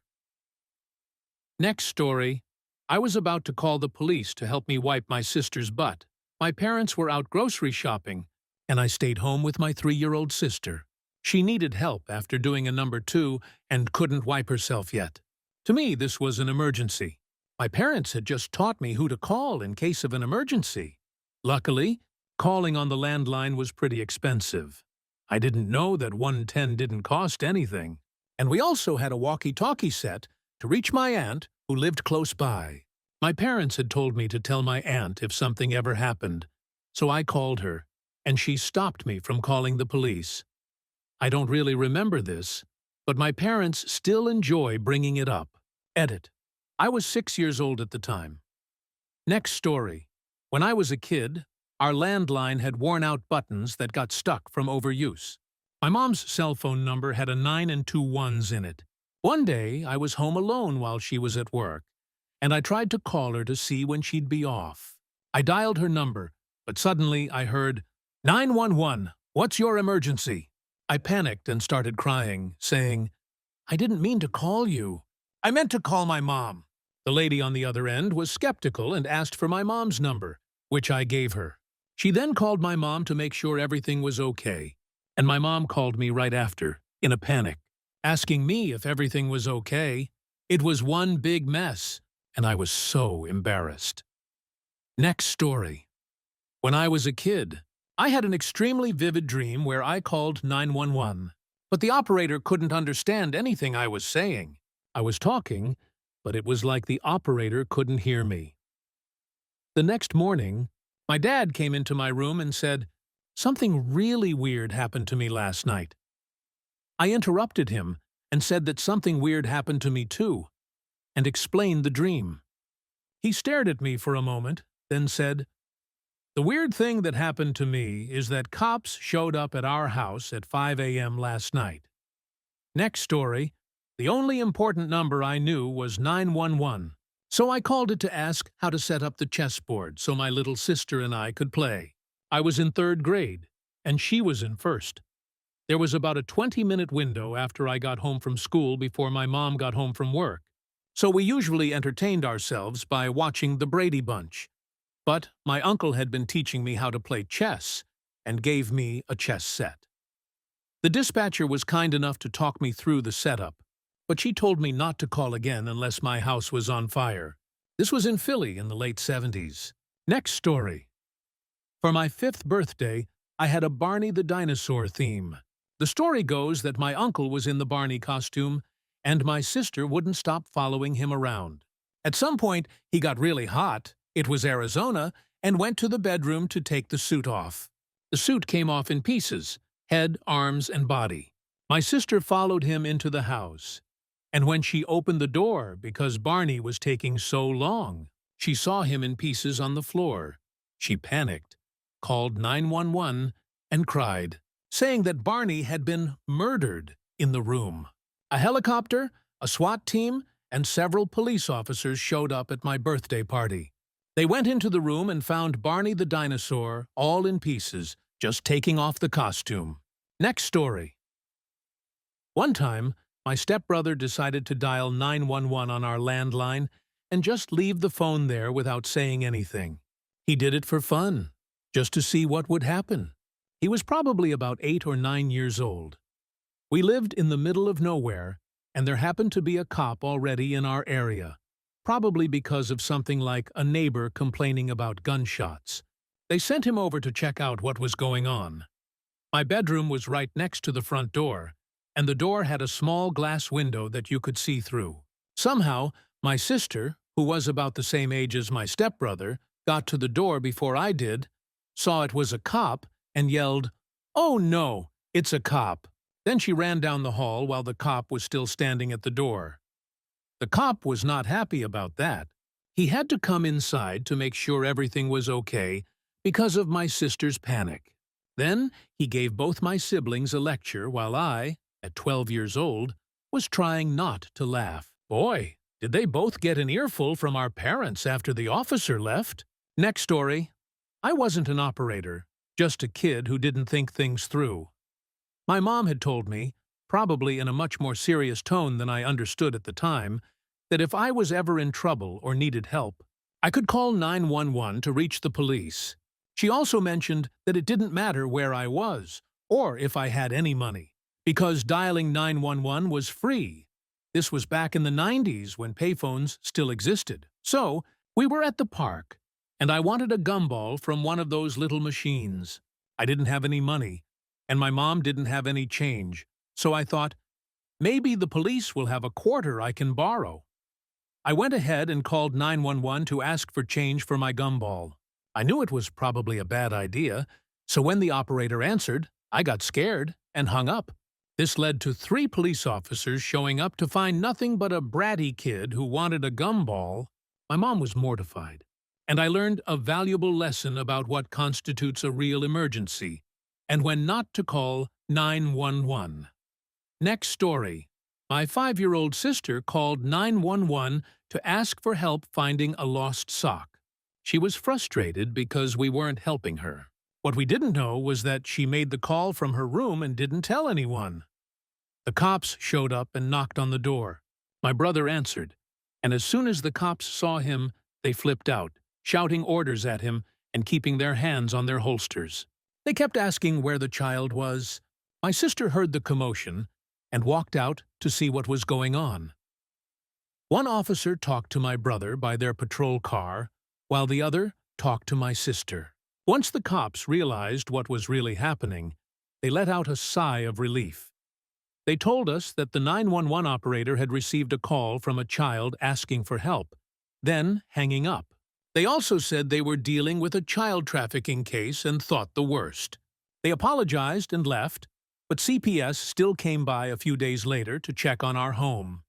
Next story. I was about to call the police to help me wipe my sister's butt. My parents were out grocery shopping, and I stayed home with my 3-year-old sister. She needed help after doing a number 2 and couldn't wipe herself yet. To me, this was an emergency. My parents had just taught me who to call in case of an emergency. Luckily, calling on the landline was pretty expensive. I didn't know that 110 didn't cost anything. And we also had a walkie-talkie set to reach my aunt, who lived close by. My parents had told me to tell my aunt if something ever happened, so I called her, and she stopped me from calling the police. I don't really remember this, but my parents still enjoy bringing it up. Edit. I was 6 years old at the time. Next story. When I was a kid, our landline had worn-out buttons that got stuck from overuse. My mom's cell phone number had a 9 and 2 ones in it. One day, I was home alone while she was at work, and I tried to call her to see when she'd be off. I dialed her number, but suddenly I heard, "911, what's your emergency?" I panicked and started crying, saying, "I didn't mean to call you. I meant to call my mom." The lady on the other end was skeptical and asked for my mom's number, which I gave her. She then called my mom to make sure everything was okay, and my mom called me right after, in a panic, asking me if everything was okay. It was one big mess, and I was so embarrassed. Next story. When I was a kid, I had an extremely vivid dream where I called 911, but the operator couldn't understand anything I was saying. I was talking, but it was like the operator couldn't hear me. The next morning, my dad came into my room and said, "Something really weird happened to me last night." I interrupted him and said that something weird happened to me too, and explained the dream. He stared at me for a moment, then said, "The weird thing that happened to me is that cops showed up at our house at 5 a.m. last night." Next story. The only important number I knew was 911, so I called it to ask how to set up the chessboard so my little sister and I could play. I was in 3rd grade, and she was in 1st. There was about a 20-minute window after I got home from school before my mom got home from work, so we usually entertained ourselves by watching the Brady Bunch. But my uncle had been teaching me how to play chess and gave me a chess set. The dispatcher was kind enough to talk me through the setup, but she told me not to call again unless my house was on fire. This was in Philly in the late 70s. Next story. For my 5th birthday, I had a Barney the Dinosaur theme. The story goes that my uncle was in the Barney costume, and my sister wouldn't stop following him around. At some point, he got really hot, it was Arizona, and went to the bedroom to take the suit off. The suit came off in pieces, head, arms, and body. My sister followed him into the house, and when she opened the door because Barney was taking so long, she saw him in pieces on the floor. She panicked, called 911, and cried, saying that Barney had been murdered in the room. A helicopter, a SWAT team, and several police officers showed up at my birthday party. They went into the room and found Barney the dinosaur, all in pieces, just taking off the costume. Next story. One time, my stepbrother decided to dial 911 on our landline and just leave the phone there without saying anything. He did it for fun, just to see what would happen. He was probably about 8 or 9 years old. We lived in the middle of nowhere, and there happened to be a cop already in our area, probably because of something like a neighbor complaining about gunshots. They sent him over to check out what was going on. My bedroom was right next to the front door, and the door had a small glass window that you could see through. Somehow, my sister, who was about the same age as my stepbrother, got to the door before I did, saw it was a cop, and yelled, "Oh no, it's a cop." Then she ran down the hall while the cop was still standing at the door. The cop was not happy about that. He had to come inside to make sure everything was okay because of my sister's panic. Then he gave both my siblings a lecture while I, at 12 years old, was trying not to laugh. Boy, did they both get an earful from our parents after the officer left. Next story. I wasn't an operator, just a kid who didn't think things through. My mom had told me, probably in a much more serious tone than I understood at the time, that if I was ever in trouble or needed help, I could call 911 to reach the police. She also mentioned that it didn't matter where I was, or if I had any money, because dialing 911 was free. This was back in the 90s when payphones still existed. So, we were at the park, and I wanted a gumball from one of those little machines. I didn't have any money, and my mom didn't have any change, so I thought, maybe the police will have a quarter I can borrow. I went ahead and called 911 to ask for change for my gumball. I knew it was probably a bad idea, so when the operator answered, I got scared and hung up. This led to 3 police officers showing up to find nothing but a bratty kid who wanted a gumball. My mom was mortified, and I learned a valuable lesson about what constitutes a real emergency and when not to call 911. Next story. My 5-year-old sister called 911 to ask for help finding a lost sock. She was frustrated because we weren't helping her. What we didn't know was that she made the call from her room and didn't tell anyone. The cops showed up and knocked on the door. My brother answered, and as soon as the cops saw him, they flipped out, shouting orders at him and keeping their hands on their holsters. They kept asking where the child was. My sister heard the commotion and walked out to see what was going on. One officer talked to my brother by their patrol car, while the other talked to my sister. Once the cops realized what was really happening, they let out a sigh of relief. They told us that the 911 operator had received a call from a child asking for help, then hanging up. They also said they were dealing with a child trafficking case and thought the worst. They apologized and left, but CPS still came by a few days later to check on our home.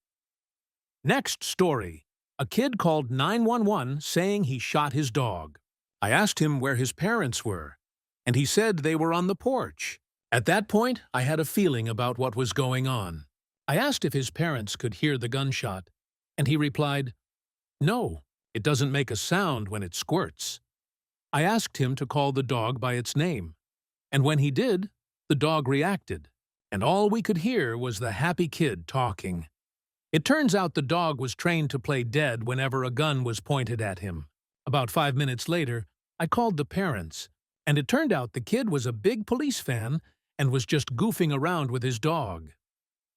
Next story. A kid called 911 saying he shot his dog. I asked him where his parents were, and he said they were on the porch. At that point, I had a feeling about what was going on. I asked if his parents could hear the gunshot, and he replied, "No, it doesn't make a sound when it squirts." I asked him to call the dog by its name, and when he did, the dog reacted, and all we could hear was the happy kid talking. It turns out the dog was trained to play dead whenever a gun was pointed at him. About 5 minutes later, I called the parents, and it turned out the kid was a big police fan and was just goofing around with his dog.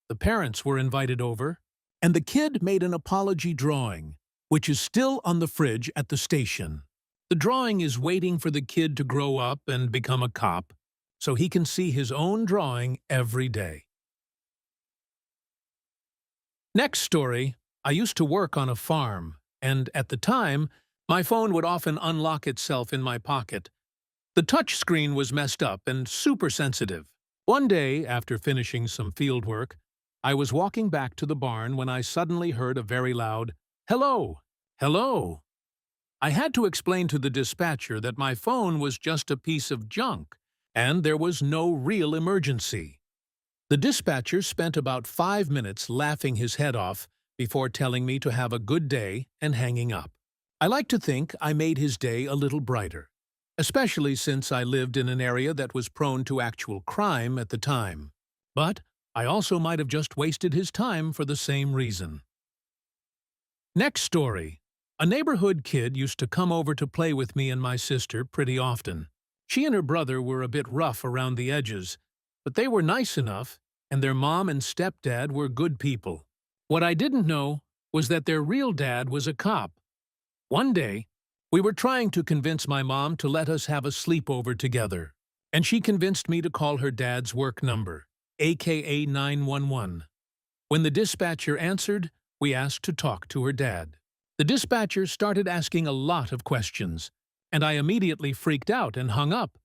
The parents were invited over, and the kid made an apology drawing, which is still on the fridge at the station. The drawing is waiting for the kid to grow up and become a cop, so he can see his own drawing every day. Next story. I used to work on a farm, and at the time, my phone would often unlock itself in my pocket. The touch screen was messed up and super sensitive. One day, after finishing some field work, I was walking back to the barn when I suddenly heard a very loud, "Hello! Hello!" I had to explain to the dispatcher that my phone was just a piece of junk, and there was no real emergency. The dispatcher spent about 5 minutes laughing his head off before telling me to have a good day and hanging up. I like to think I made his day a little brighter, especially since I lived in an area that was prone to actual crime at the time. But I also might have just wasted his time for the same reason. Next story. A neighborhood kid used to come over to play with me and my sister pretty often. She and her brother were a bit rough around the edges, but they were nice enough, and their mom and stepdad were good people. What I didn't know was that their real dad was a cop. One day, we were trying to convince my mom to let us have a sleepover together, and she convinced me to call her dad's work number, aka 911. When the dispatcher answered, we asked to talk to her dad. The dispatcher started asking a lot of questions, and I immediately freaked out and hung up.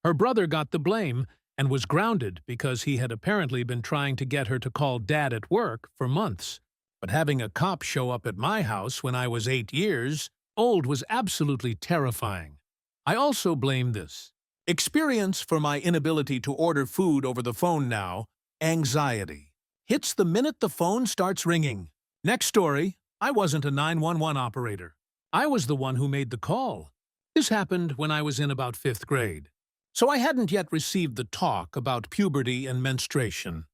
Her brother got the blame and was grounded because he had apparently been trying to get her to call Dad at work for months. But having a cop show up at my house when I was 8 years old was absolutely terrifying. I also blame this experience for my inability to order food over the phone now, Anxiety hits the minute the phone starts ringing. Next story, I wasn't a 911 operator. I was the one who made the call. This happened when I was in about 5th grade. So I hadn't yet received the talk about puberty and menstruation.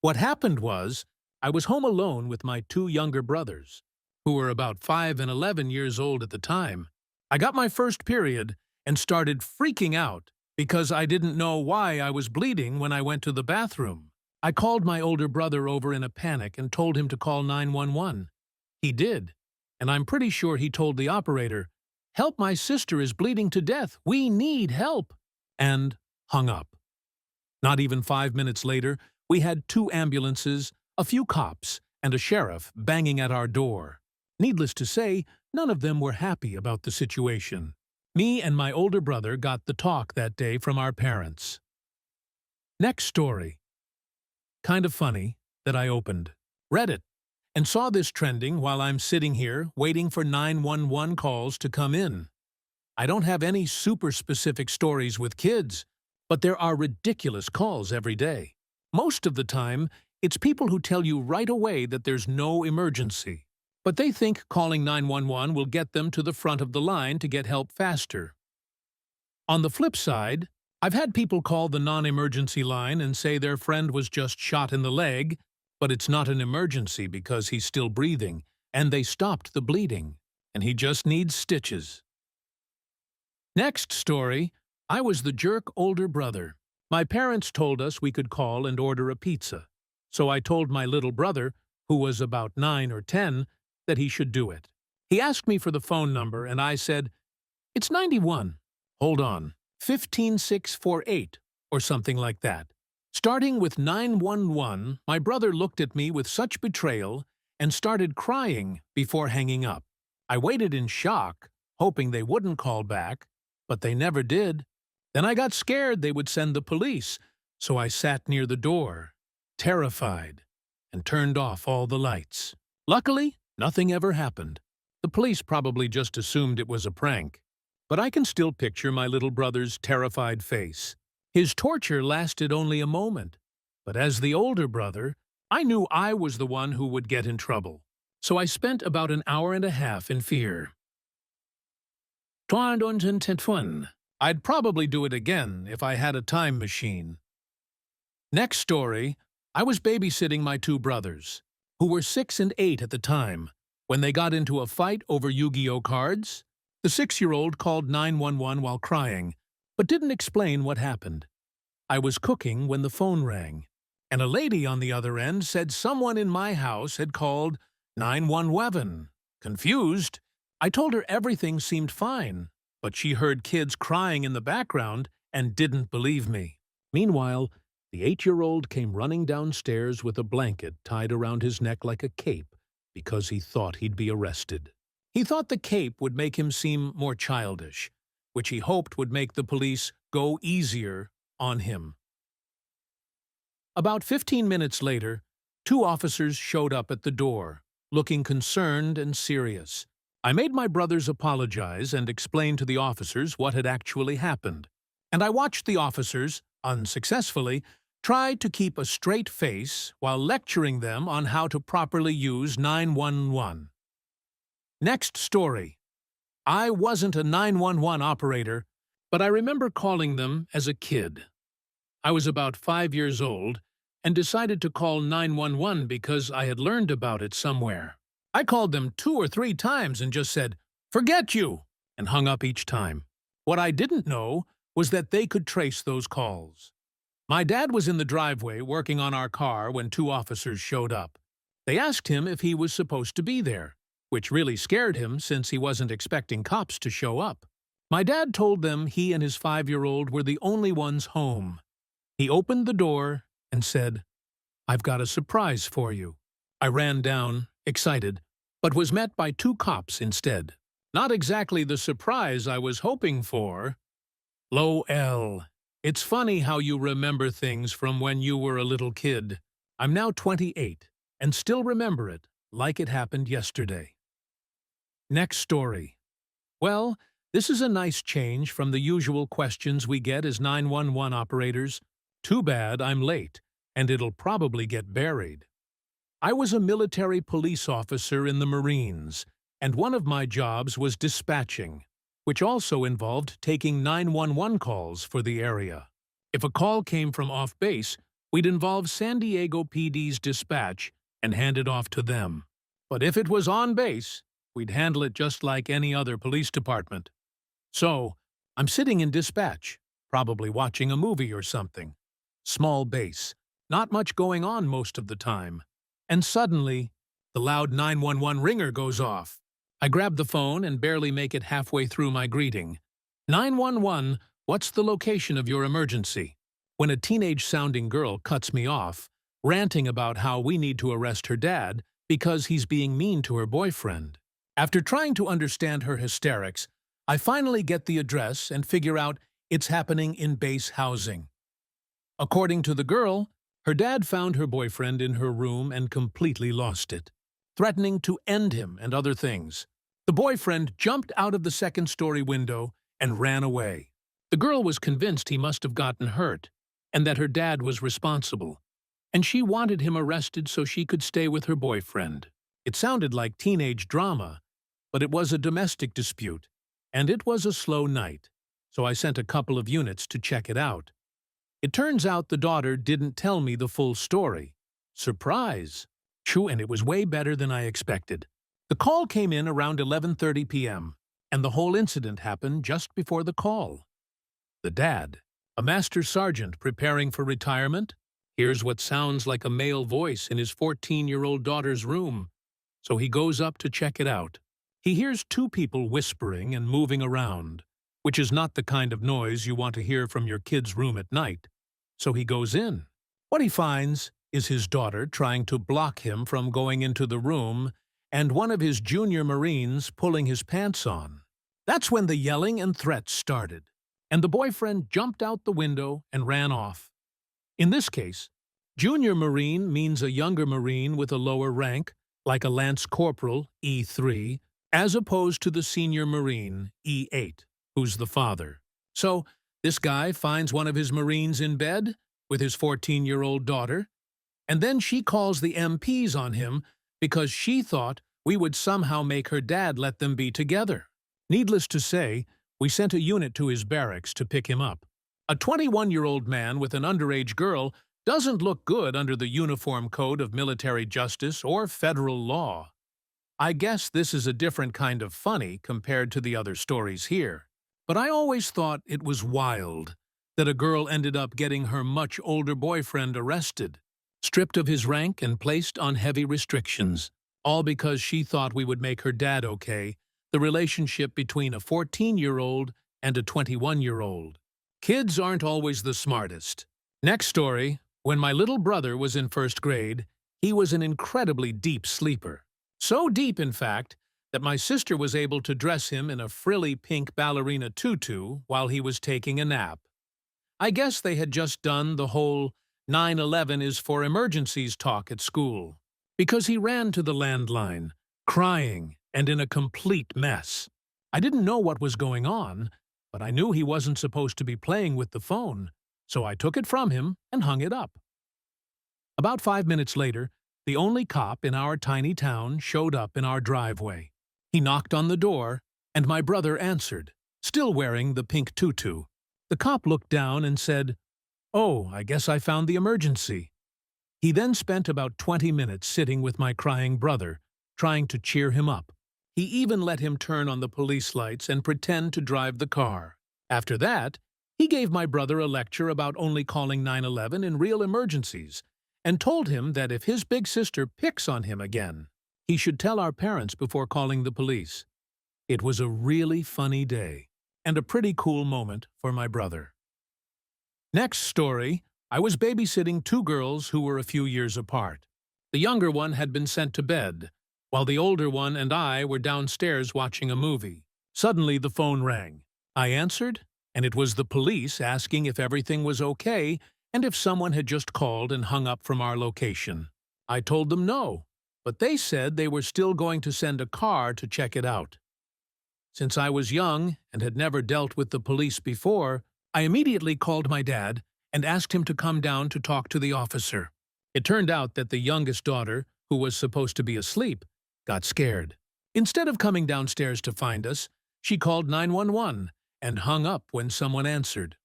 What happened was, I was home alone with my 2 younger brothers, who were about 5 and 11 years old at the time. I got my first period and started freaking out because I didn't know why I was bleeding when I went to the bathroom. I called my older brother over in a panic and told him to call 911. He did, and I'm pretty sure he told the operator, "Help, my sister is bleeding to death. We need help," and hung up. Not even 5 minutes later, we had 2 ambulances, a few cops, and a sheriff banging at our door. Needless to say, none of them were happy about the situation. Me and my older brother got the talk that day from our parents. Next story. Kind of funny that I opened Reddit and saw this trending while I'm sitting here waiting for 911 calls to come in. I don't have any super specific stories with kids, but there are ridiculous calls every day. Most of the time, it's people who tell you right away that there's no emergency, but they think calling 911 will get them to the front of the line to get help faster. On the flip side, I've had people call the non-emergency line and say their friend was just shot in the leg, but it's not an emergency because he's still breathing, and they stopped the bleeding, and he just needs stitches. Next story, I was the jerk older brother. My parents told us we could call and order a pizza, so I told my little brother, who was about 9 or 10, that he should do it. He asked me for the phone number, and I said, "It's 91. Hold on, 15648, or something like that." Starting with 911, my brother looked at me with such betrayal and started crying before hanging up. I waited in shock, hoping they wouldn't call back, but they never did. Then I got scared they would send the police, so I sat near the door, terrified, and turned off all the lights. Luckily, nothing ever happened. The police probably just assumed it was a prank. But I can still picture my little brother's terrified face. His torture lasted only a moment, but as the older brother, I knew I was the one who would get in trouble. So I spent about an hour and a half in fear. I'd probably do it again if I had a time machine. Next story, I was babysitting my 2 brothers, who were 6 and 8 at the time, when they got into a fight over Yu-Gi-Oh cards. The 6-year-old called 911 while crying, but didn't explain what happened. I was cooking when the phone rang, and a lady on the other end said someone in my house had called 911. Confused, I told her everything seemed fine, but she heard kids crying in the background and didn't believe me. Meanwhile, the 8-year-old came running downstairs with a blanket tied around his neck like a cape because he thought he'd be arrested. He thought the cape would make him seem more childish, which he hoped would make the police go easier on him. About 15 minutes later, 2 officers showed up at the door, looking concerned and serious. I made my brothers apologize and explain to the officers what had actually happened, and I watched the officers, unsuccessfully, try to keep a straight face while lecturing them on how to properly use 911. Next story. I wasn't a 911 operator, but I remember calling them as a kid. I was about 5 years old and decided to call 911 because I had learned about it somewhere. I called them 2 or 3 times and just said, "Forget you," and hung up each time. What I didn't know was that they could trace those calls. My dad was in the driveway working on our car when 2 officers showed up. They asked him if he was supposed to be there, which really scared him since he wasn't expecting cops to show up. My dad told them he and his 5-year-old were the only ones home. He opened the door and said, "I've got a surprise for you." I ran down, excited, but was met by 2 cops instead. Not exactly the surprise I was hoping for. LOL. It's funny how you remember things from when you were a little kid. I'm now 28 and still remember it like it happened yesterday. Next story. Well, this is a nice change from the usual questions we get as 911 operators. Too bad I'm late, and it'll probably get buried. I was a military police officer in the Marines, and one of my jobs was dispatching, which also involved taking 911 calls for the area. If a call came from off base, we'd involve San Diego PD's dispatch and hand it off to them. But if it was on base, we'd handle it just like any other police department. So, I'm sitting in dispatch, probably watching a movie or something. Small base, not much going on most of the time. And suddenly, the loud 911 ringer goes off. I grab the phone and barely make it halfway through my greeting. 911, what's the location of your emergency? When a teenage-sounding girl cuts me off, ranting about how we need to arrest her dad because he's being mean to her boyfriend. After trying to understand her hysterics, I finally get the address and figure out it's happening in base housing. According to the girl, her dad found her boyfriend in her room and completely lost it, threatening to end him and other things. The boyfriend jumped out of the second-story window and ran away. The girl was convinced he must have gotten hurt and that her dad was responsible, and she wanted him arrested so she could stay with her boyfriend. It sounded like teenage drama, but it was a domestic dispute, and it was a slow night, so I sent a couple of units to check it out. It turns out the daughter didn't tell me the full story. Surprise! True, and it was way better than I expected. The call came in around 11:30 p.m., and the whole incident happened just before the call. The dad, a master sergeant preparing for retirement, hears what sounds like a male voice in his 14-year-old daughter's room, so he goes up to check it out. He hears two people whispering and moving around, which is not the kind of noise you want to hear from your kid's room at night. So he goes in. What he finds is his daughter trying to block him from going into the room and one of his junior Marines pulling his pants on. That's when the yelling and threats started, and the boyfriend jumped out the window and ran off. In this case, junior Marine means a younger Marine with a lower rank, like a Lance Corporal, E3, as opposed to the senior Marine, E8, who's the father. So, this guy finds one of his Marines in bed with his 14-year-old daughter, and then she calls the MPs on him because she thought we would somehow make her dad let them be together. Needless to say, we sent a unit to his barracks to pick him up. A 21-year-old man with an underage girl doesn't look good under the Uniform Code of Military Justice or federal law. I guess this is a different kind of funny compared to the other stories here. But I always thought it was wild that a girl ended up getting her much older boyfriend arrested, stripped of his rank and placed on heavy restrictions, all because she thought we would make her dad okay, the relationship between a 14-year-old and a 21-year-old. Kids aren't always the smartest. Next story, when my little brother was in first grade, he was an incredibly deep sleeper. So deep, in fact, that my sister was able to dress him in a frilly pink ballerina tutu while he was taking a nap. I guess they had just done the whole 9/11 is for emergencies talk at school, because he ran to the landline, crying and in a complete mess. I didn't know what was going on, but I knew he wasn't supposed to be playing with the phone, so I took it from him and hung it up. About 5 minutes later, the only cop in our tiny town showed up in our driveway. He knocked on the door, and my brother answered, still wearing the pink tutu. The cop looked down and said, "Oh, I guess I found the emergency." He then spent about 20 minutes sitting with my crying brother, trying to cheer him up. He even let him turn on the police lights and pretend to drive the car. After that, he gave my brother a lecture about only calling 911 in real emergencies, and told him that if his big sister picks on him again, he should tell our parents before calling the police. It was a really funny day, and a pretty cool moment for my brother. Next story, I was babysitting two girls who were a few years apart. The younger one had been sent to bed, while the older one and I were downstairs watching a movie. Suddenly the phone rang. I answered, and it was the police asking if everything was okay and if someone had just called and hung up from our location. I told them no, but they said they were still going to send a car to check it out. Since I was young and had never dealt with the police before, I immediately called my dad and asked him to come down to talk to the officer. It turned out that the youngest daughter, who was supposed to be asleep, got scared. Instead of coming downstairs to find us, she called 911 and hung up when someone answered.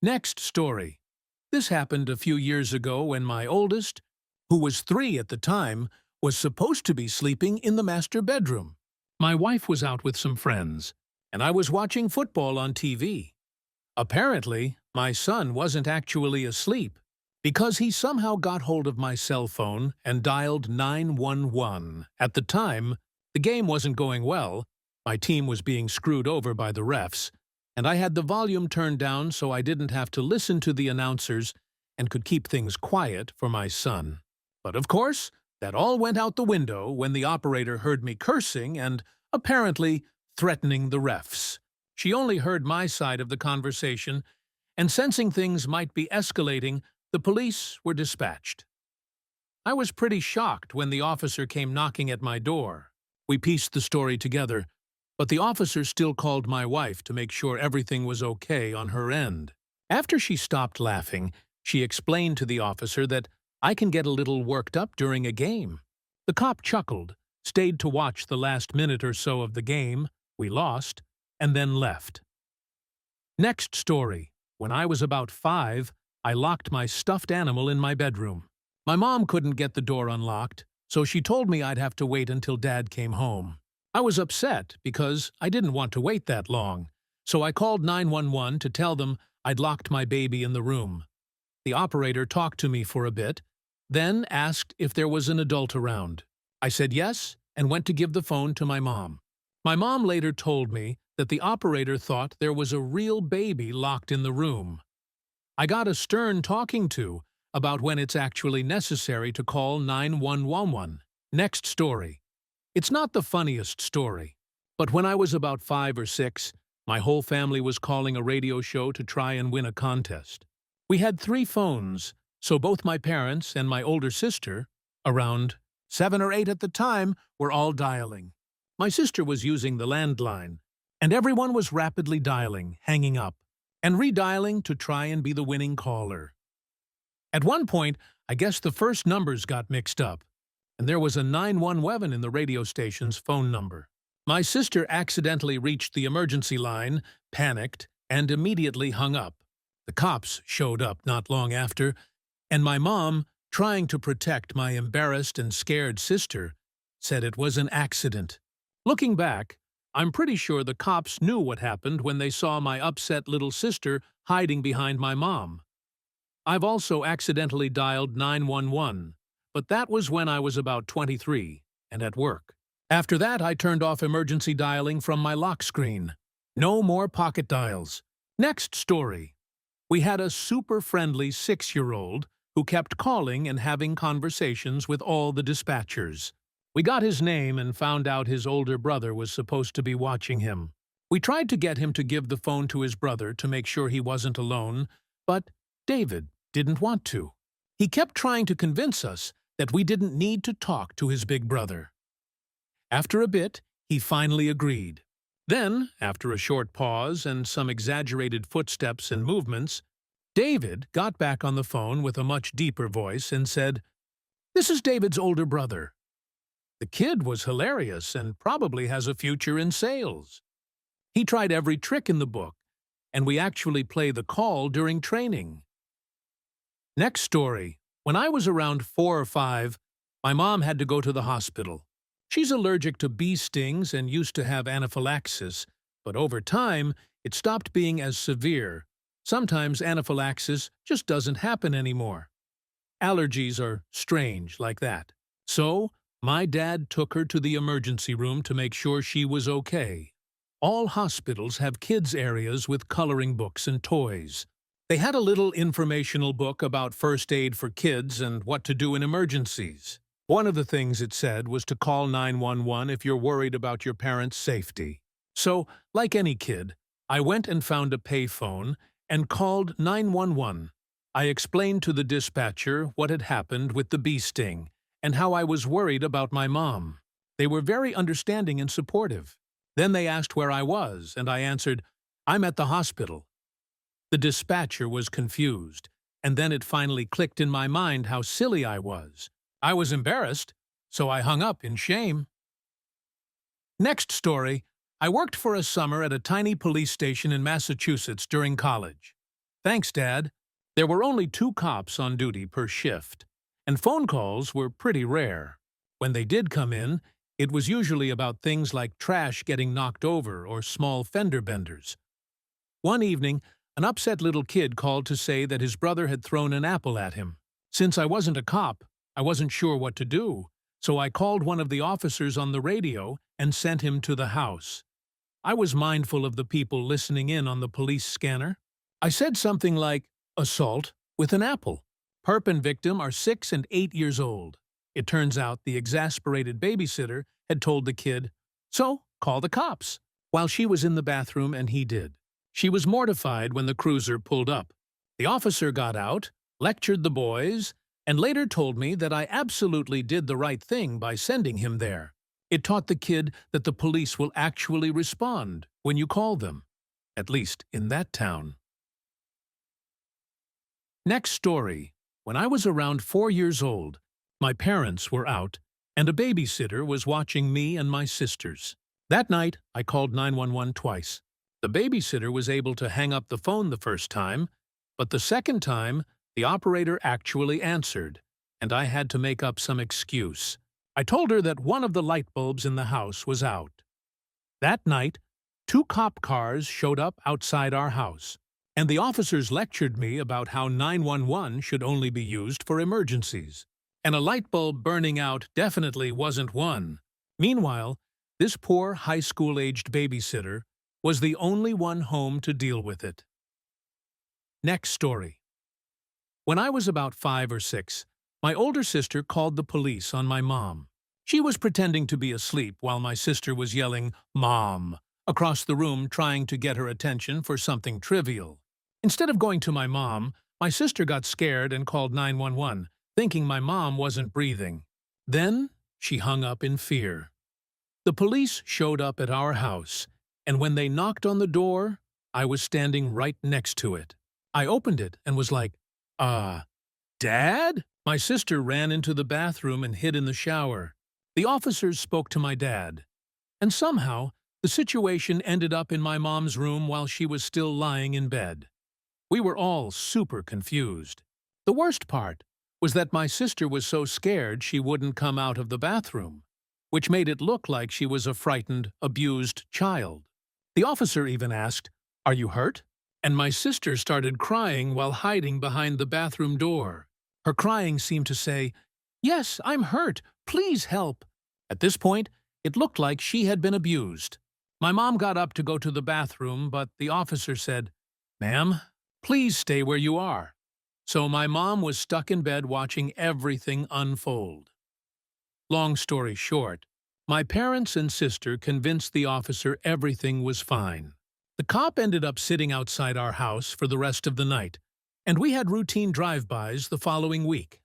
Next story. This happened a few years ago when my oldest, who was 3 at the time, was supposed to be sleeping in the master bedroom. My wife was out with some friends, and I was watching football on TV. Apparently, my son wasn't actually asleep because he somehow got hold of my cell phone and dialed 911. At the time, the game wasn't going well, my team was being screwed over by the refs, and I had the volume turned down so I didn't have to listen to the announcers and could keep things quiet for my son. But of course, that all went out the window when the operator heard me cursing and, apparently, threatening the refs. She only heard my side of the conversation, and sensing things might be escalating, the police were dispatched. I was pretty shocked when the officer came knocking at my door. We pieced the story together, but the officer still called my wife to make sure everything was okay on her end. After she stopped laughing, she explained to the officer that I can get a little worked up during a game. The cop chuckled, stayed to watch the last minute or so of the game, we lost, and then left. Next story. When I was about 5, I locked my stuffed animal in my bedroom. My mom couldn't get the door unlocked, so she told me I'd have to wait until Dad came home. I was upset because I didn't want to wait that long, so I called 911 to tell them I'd locked my baby in the room. The operator talked to me for a bit, then asked if there was an adult around. I said yes and went to give the phone to my mom. My mom later told me that the operator thought there was a real baby locked in the room. I got a stern talking to about when it's actually necessary to call 911. Next story. It's not the funniest story, but when I was about 5 or 6, my whole family was calling a radio show to try and win a contest. We had 3 phones, so both my parents and my older sister, around 7 or 8 at the time, were all dialing. My sister was using the landline, and everyone was rapidly dialing, hanging up, and redialing to try and be the winning caller. At one point, I guess the first numbers got mixed up, and there was a 911 in the radio station's phone number. My sister accidentally reached the emergency line, panicked, and immediately hung up. The cops showed up not long after, and my mom, trying to protect my embarrassed and scared sister, said it was an accident. Looking back, I'm pretty sure the cops knew what happened when they saw my upset little sister hiding behind my mom. I've also accidentally dialed 911, but that was when I was about 23 and at work. After that, I turned off emergency dialing from my lock screen. No more pocket dials. Next story. We had a super friendly 6-year-old who kept calling and having conversations with all the dispatchers. We got his name and found out his older brother was supposed to be watching him. We tried to get him to give the phone to his brother to make sure he wasn't alone, but David didn't want to. He kept trying to convince us that we didn't need to talk to his big brother. After a bit, he finally agreed. Then, after a short pause and some exaggerated footsteps and movements, David got back on the phone with a much deeper voice and said, "This is David's older brother." The kid was hilarious and probably has a future in sales. He tried every trick in the book, and we actually play the call during training. Next story. When I was around 4 or 5, my mom had to go to the hospital. She's allergic to bee stings and used to have anaphylaxis, but over time, it stopped being as severe. Sometimes anaphylaxis just doesn't happen anymore. Allergies are strange like that. So, my dad took her to the emergency room to make sure she was okay. All hospitals have kids' areas with coloring books and toys. They had a little informational book about first aid for kids and what to do in emergencies. One of the things it said was to call 911 if you're worried about your parents' safety. So, like any kid, I went and found a payphone and called 911. I explained to the dispatcher what had happened with the bee sting and how I was worried about my mom. They were very understanding and supportive. Then they asked where I was, and I answered, "I'm at the hospital." The dispatcher was confused, and then it finally clicked in my mind how silly I was. I was embarrassed, so I hung up in shame. Next story, I worked for a summer at a tiny police station in Massachusetts during college. Thanks, Dad. There were only 2 cops on duty per shift, and phone calls were pretty rare. When they did come in, it was usually about things like trash getting knocked over or small fender benders. One evening, an upset little kid called to say that his brother had thrown an apple at him. Since I wasn't a cop, I wasn't sure what to do, so I called one of the officers on the radio and sent him to the house. I was mindful of the people listening in on the police scanner. I said something like, "Assault with an apple. Perp and victim are 6 and 8 years old." It turns out the exasperated babysitter had told the kid, "So, call the cops," while she was in the bathroom and he did. She was mortified when the cruiser pulled up. The officer got out, lectured the boys, and later told me that I absolutely did the right thing by sending him there. It taught the kid that the police will actually respond when you call them, at least in that town. Next story. When I was around 4 years old, my parents were out, and a babysitter was watching me and my sisters. That night, I called 911 twice. The babysitter was able to hang up the phone the first time, but the second time, the operator actually answered, and I had to make up some excuse. I told her that one of the light bulbs in the house was out. That night, 2 cop cars showed up outside our house, and the officers lectured me about how 911 should only be used for emergencies. And a light bulb burning out definitely wasn't one. Meanwhile, this poor high school-aged babysitter was the only one home to deal with it. Next story. When I was about 5 or 6, my older sister called the police on my mom. She was pretending to be asleep while my sister was yelling, "Mom," across the room trying to get her attention for something trivial. Instead of going to my mom, my sister got scared and called 911, thinking my mom wasn't breathing. Then she hung up in fear. The police showed up at our house, and when they knocked on the door, I was standing right next to it. I opened it and was like, Dad?" My sister ran into the bathroom and hid in the shower. The officers spoke to my dad. And somehow, the situation ended up in my mom's room while she was still lying in bed. We were all super confused. The worst part was that my sister was so scared she wouldn't come out of the bathroom, which made it look like she was a frightened, abused child. The officer even asked, "Are you hurt?" And my sister started crying while hiding behind the bathroom door. Her crying seemed to say, "Yes, I'm hurt. Please help." At this point, it looked like she had been abused. My mom got up to go to the bathroom, but the officer said, "Ma'am, please stay where you are." So my mom was stuck in bed watching everything unfold. Long story short, my parents and sister convinced the officer everything was fine. The cop ended up sitting outside our house for the rest of the night, and we had routine drive-bys the following week.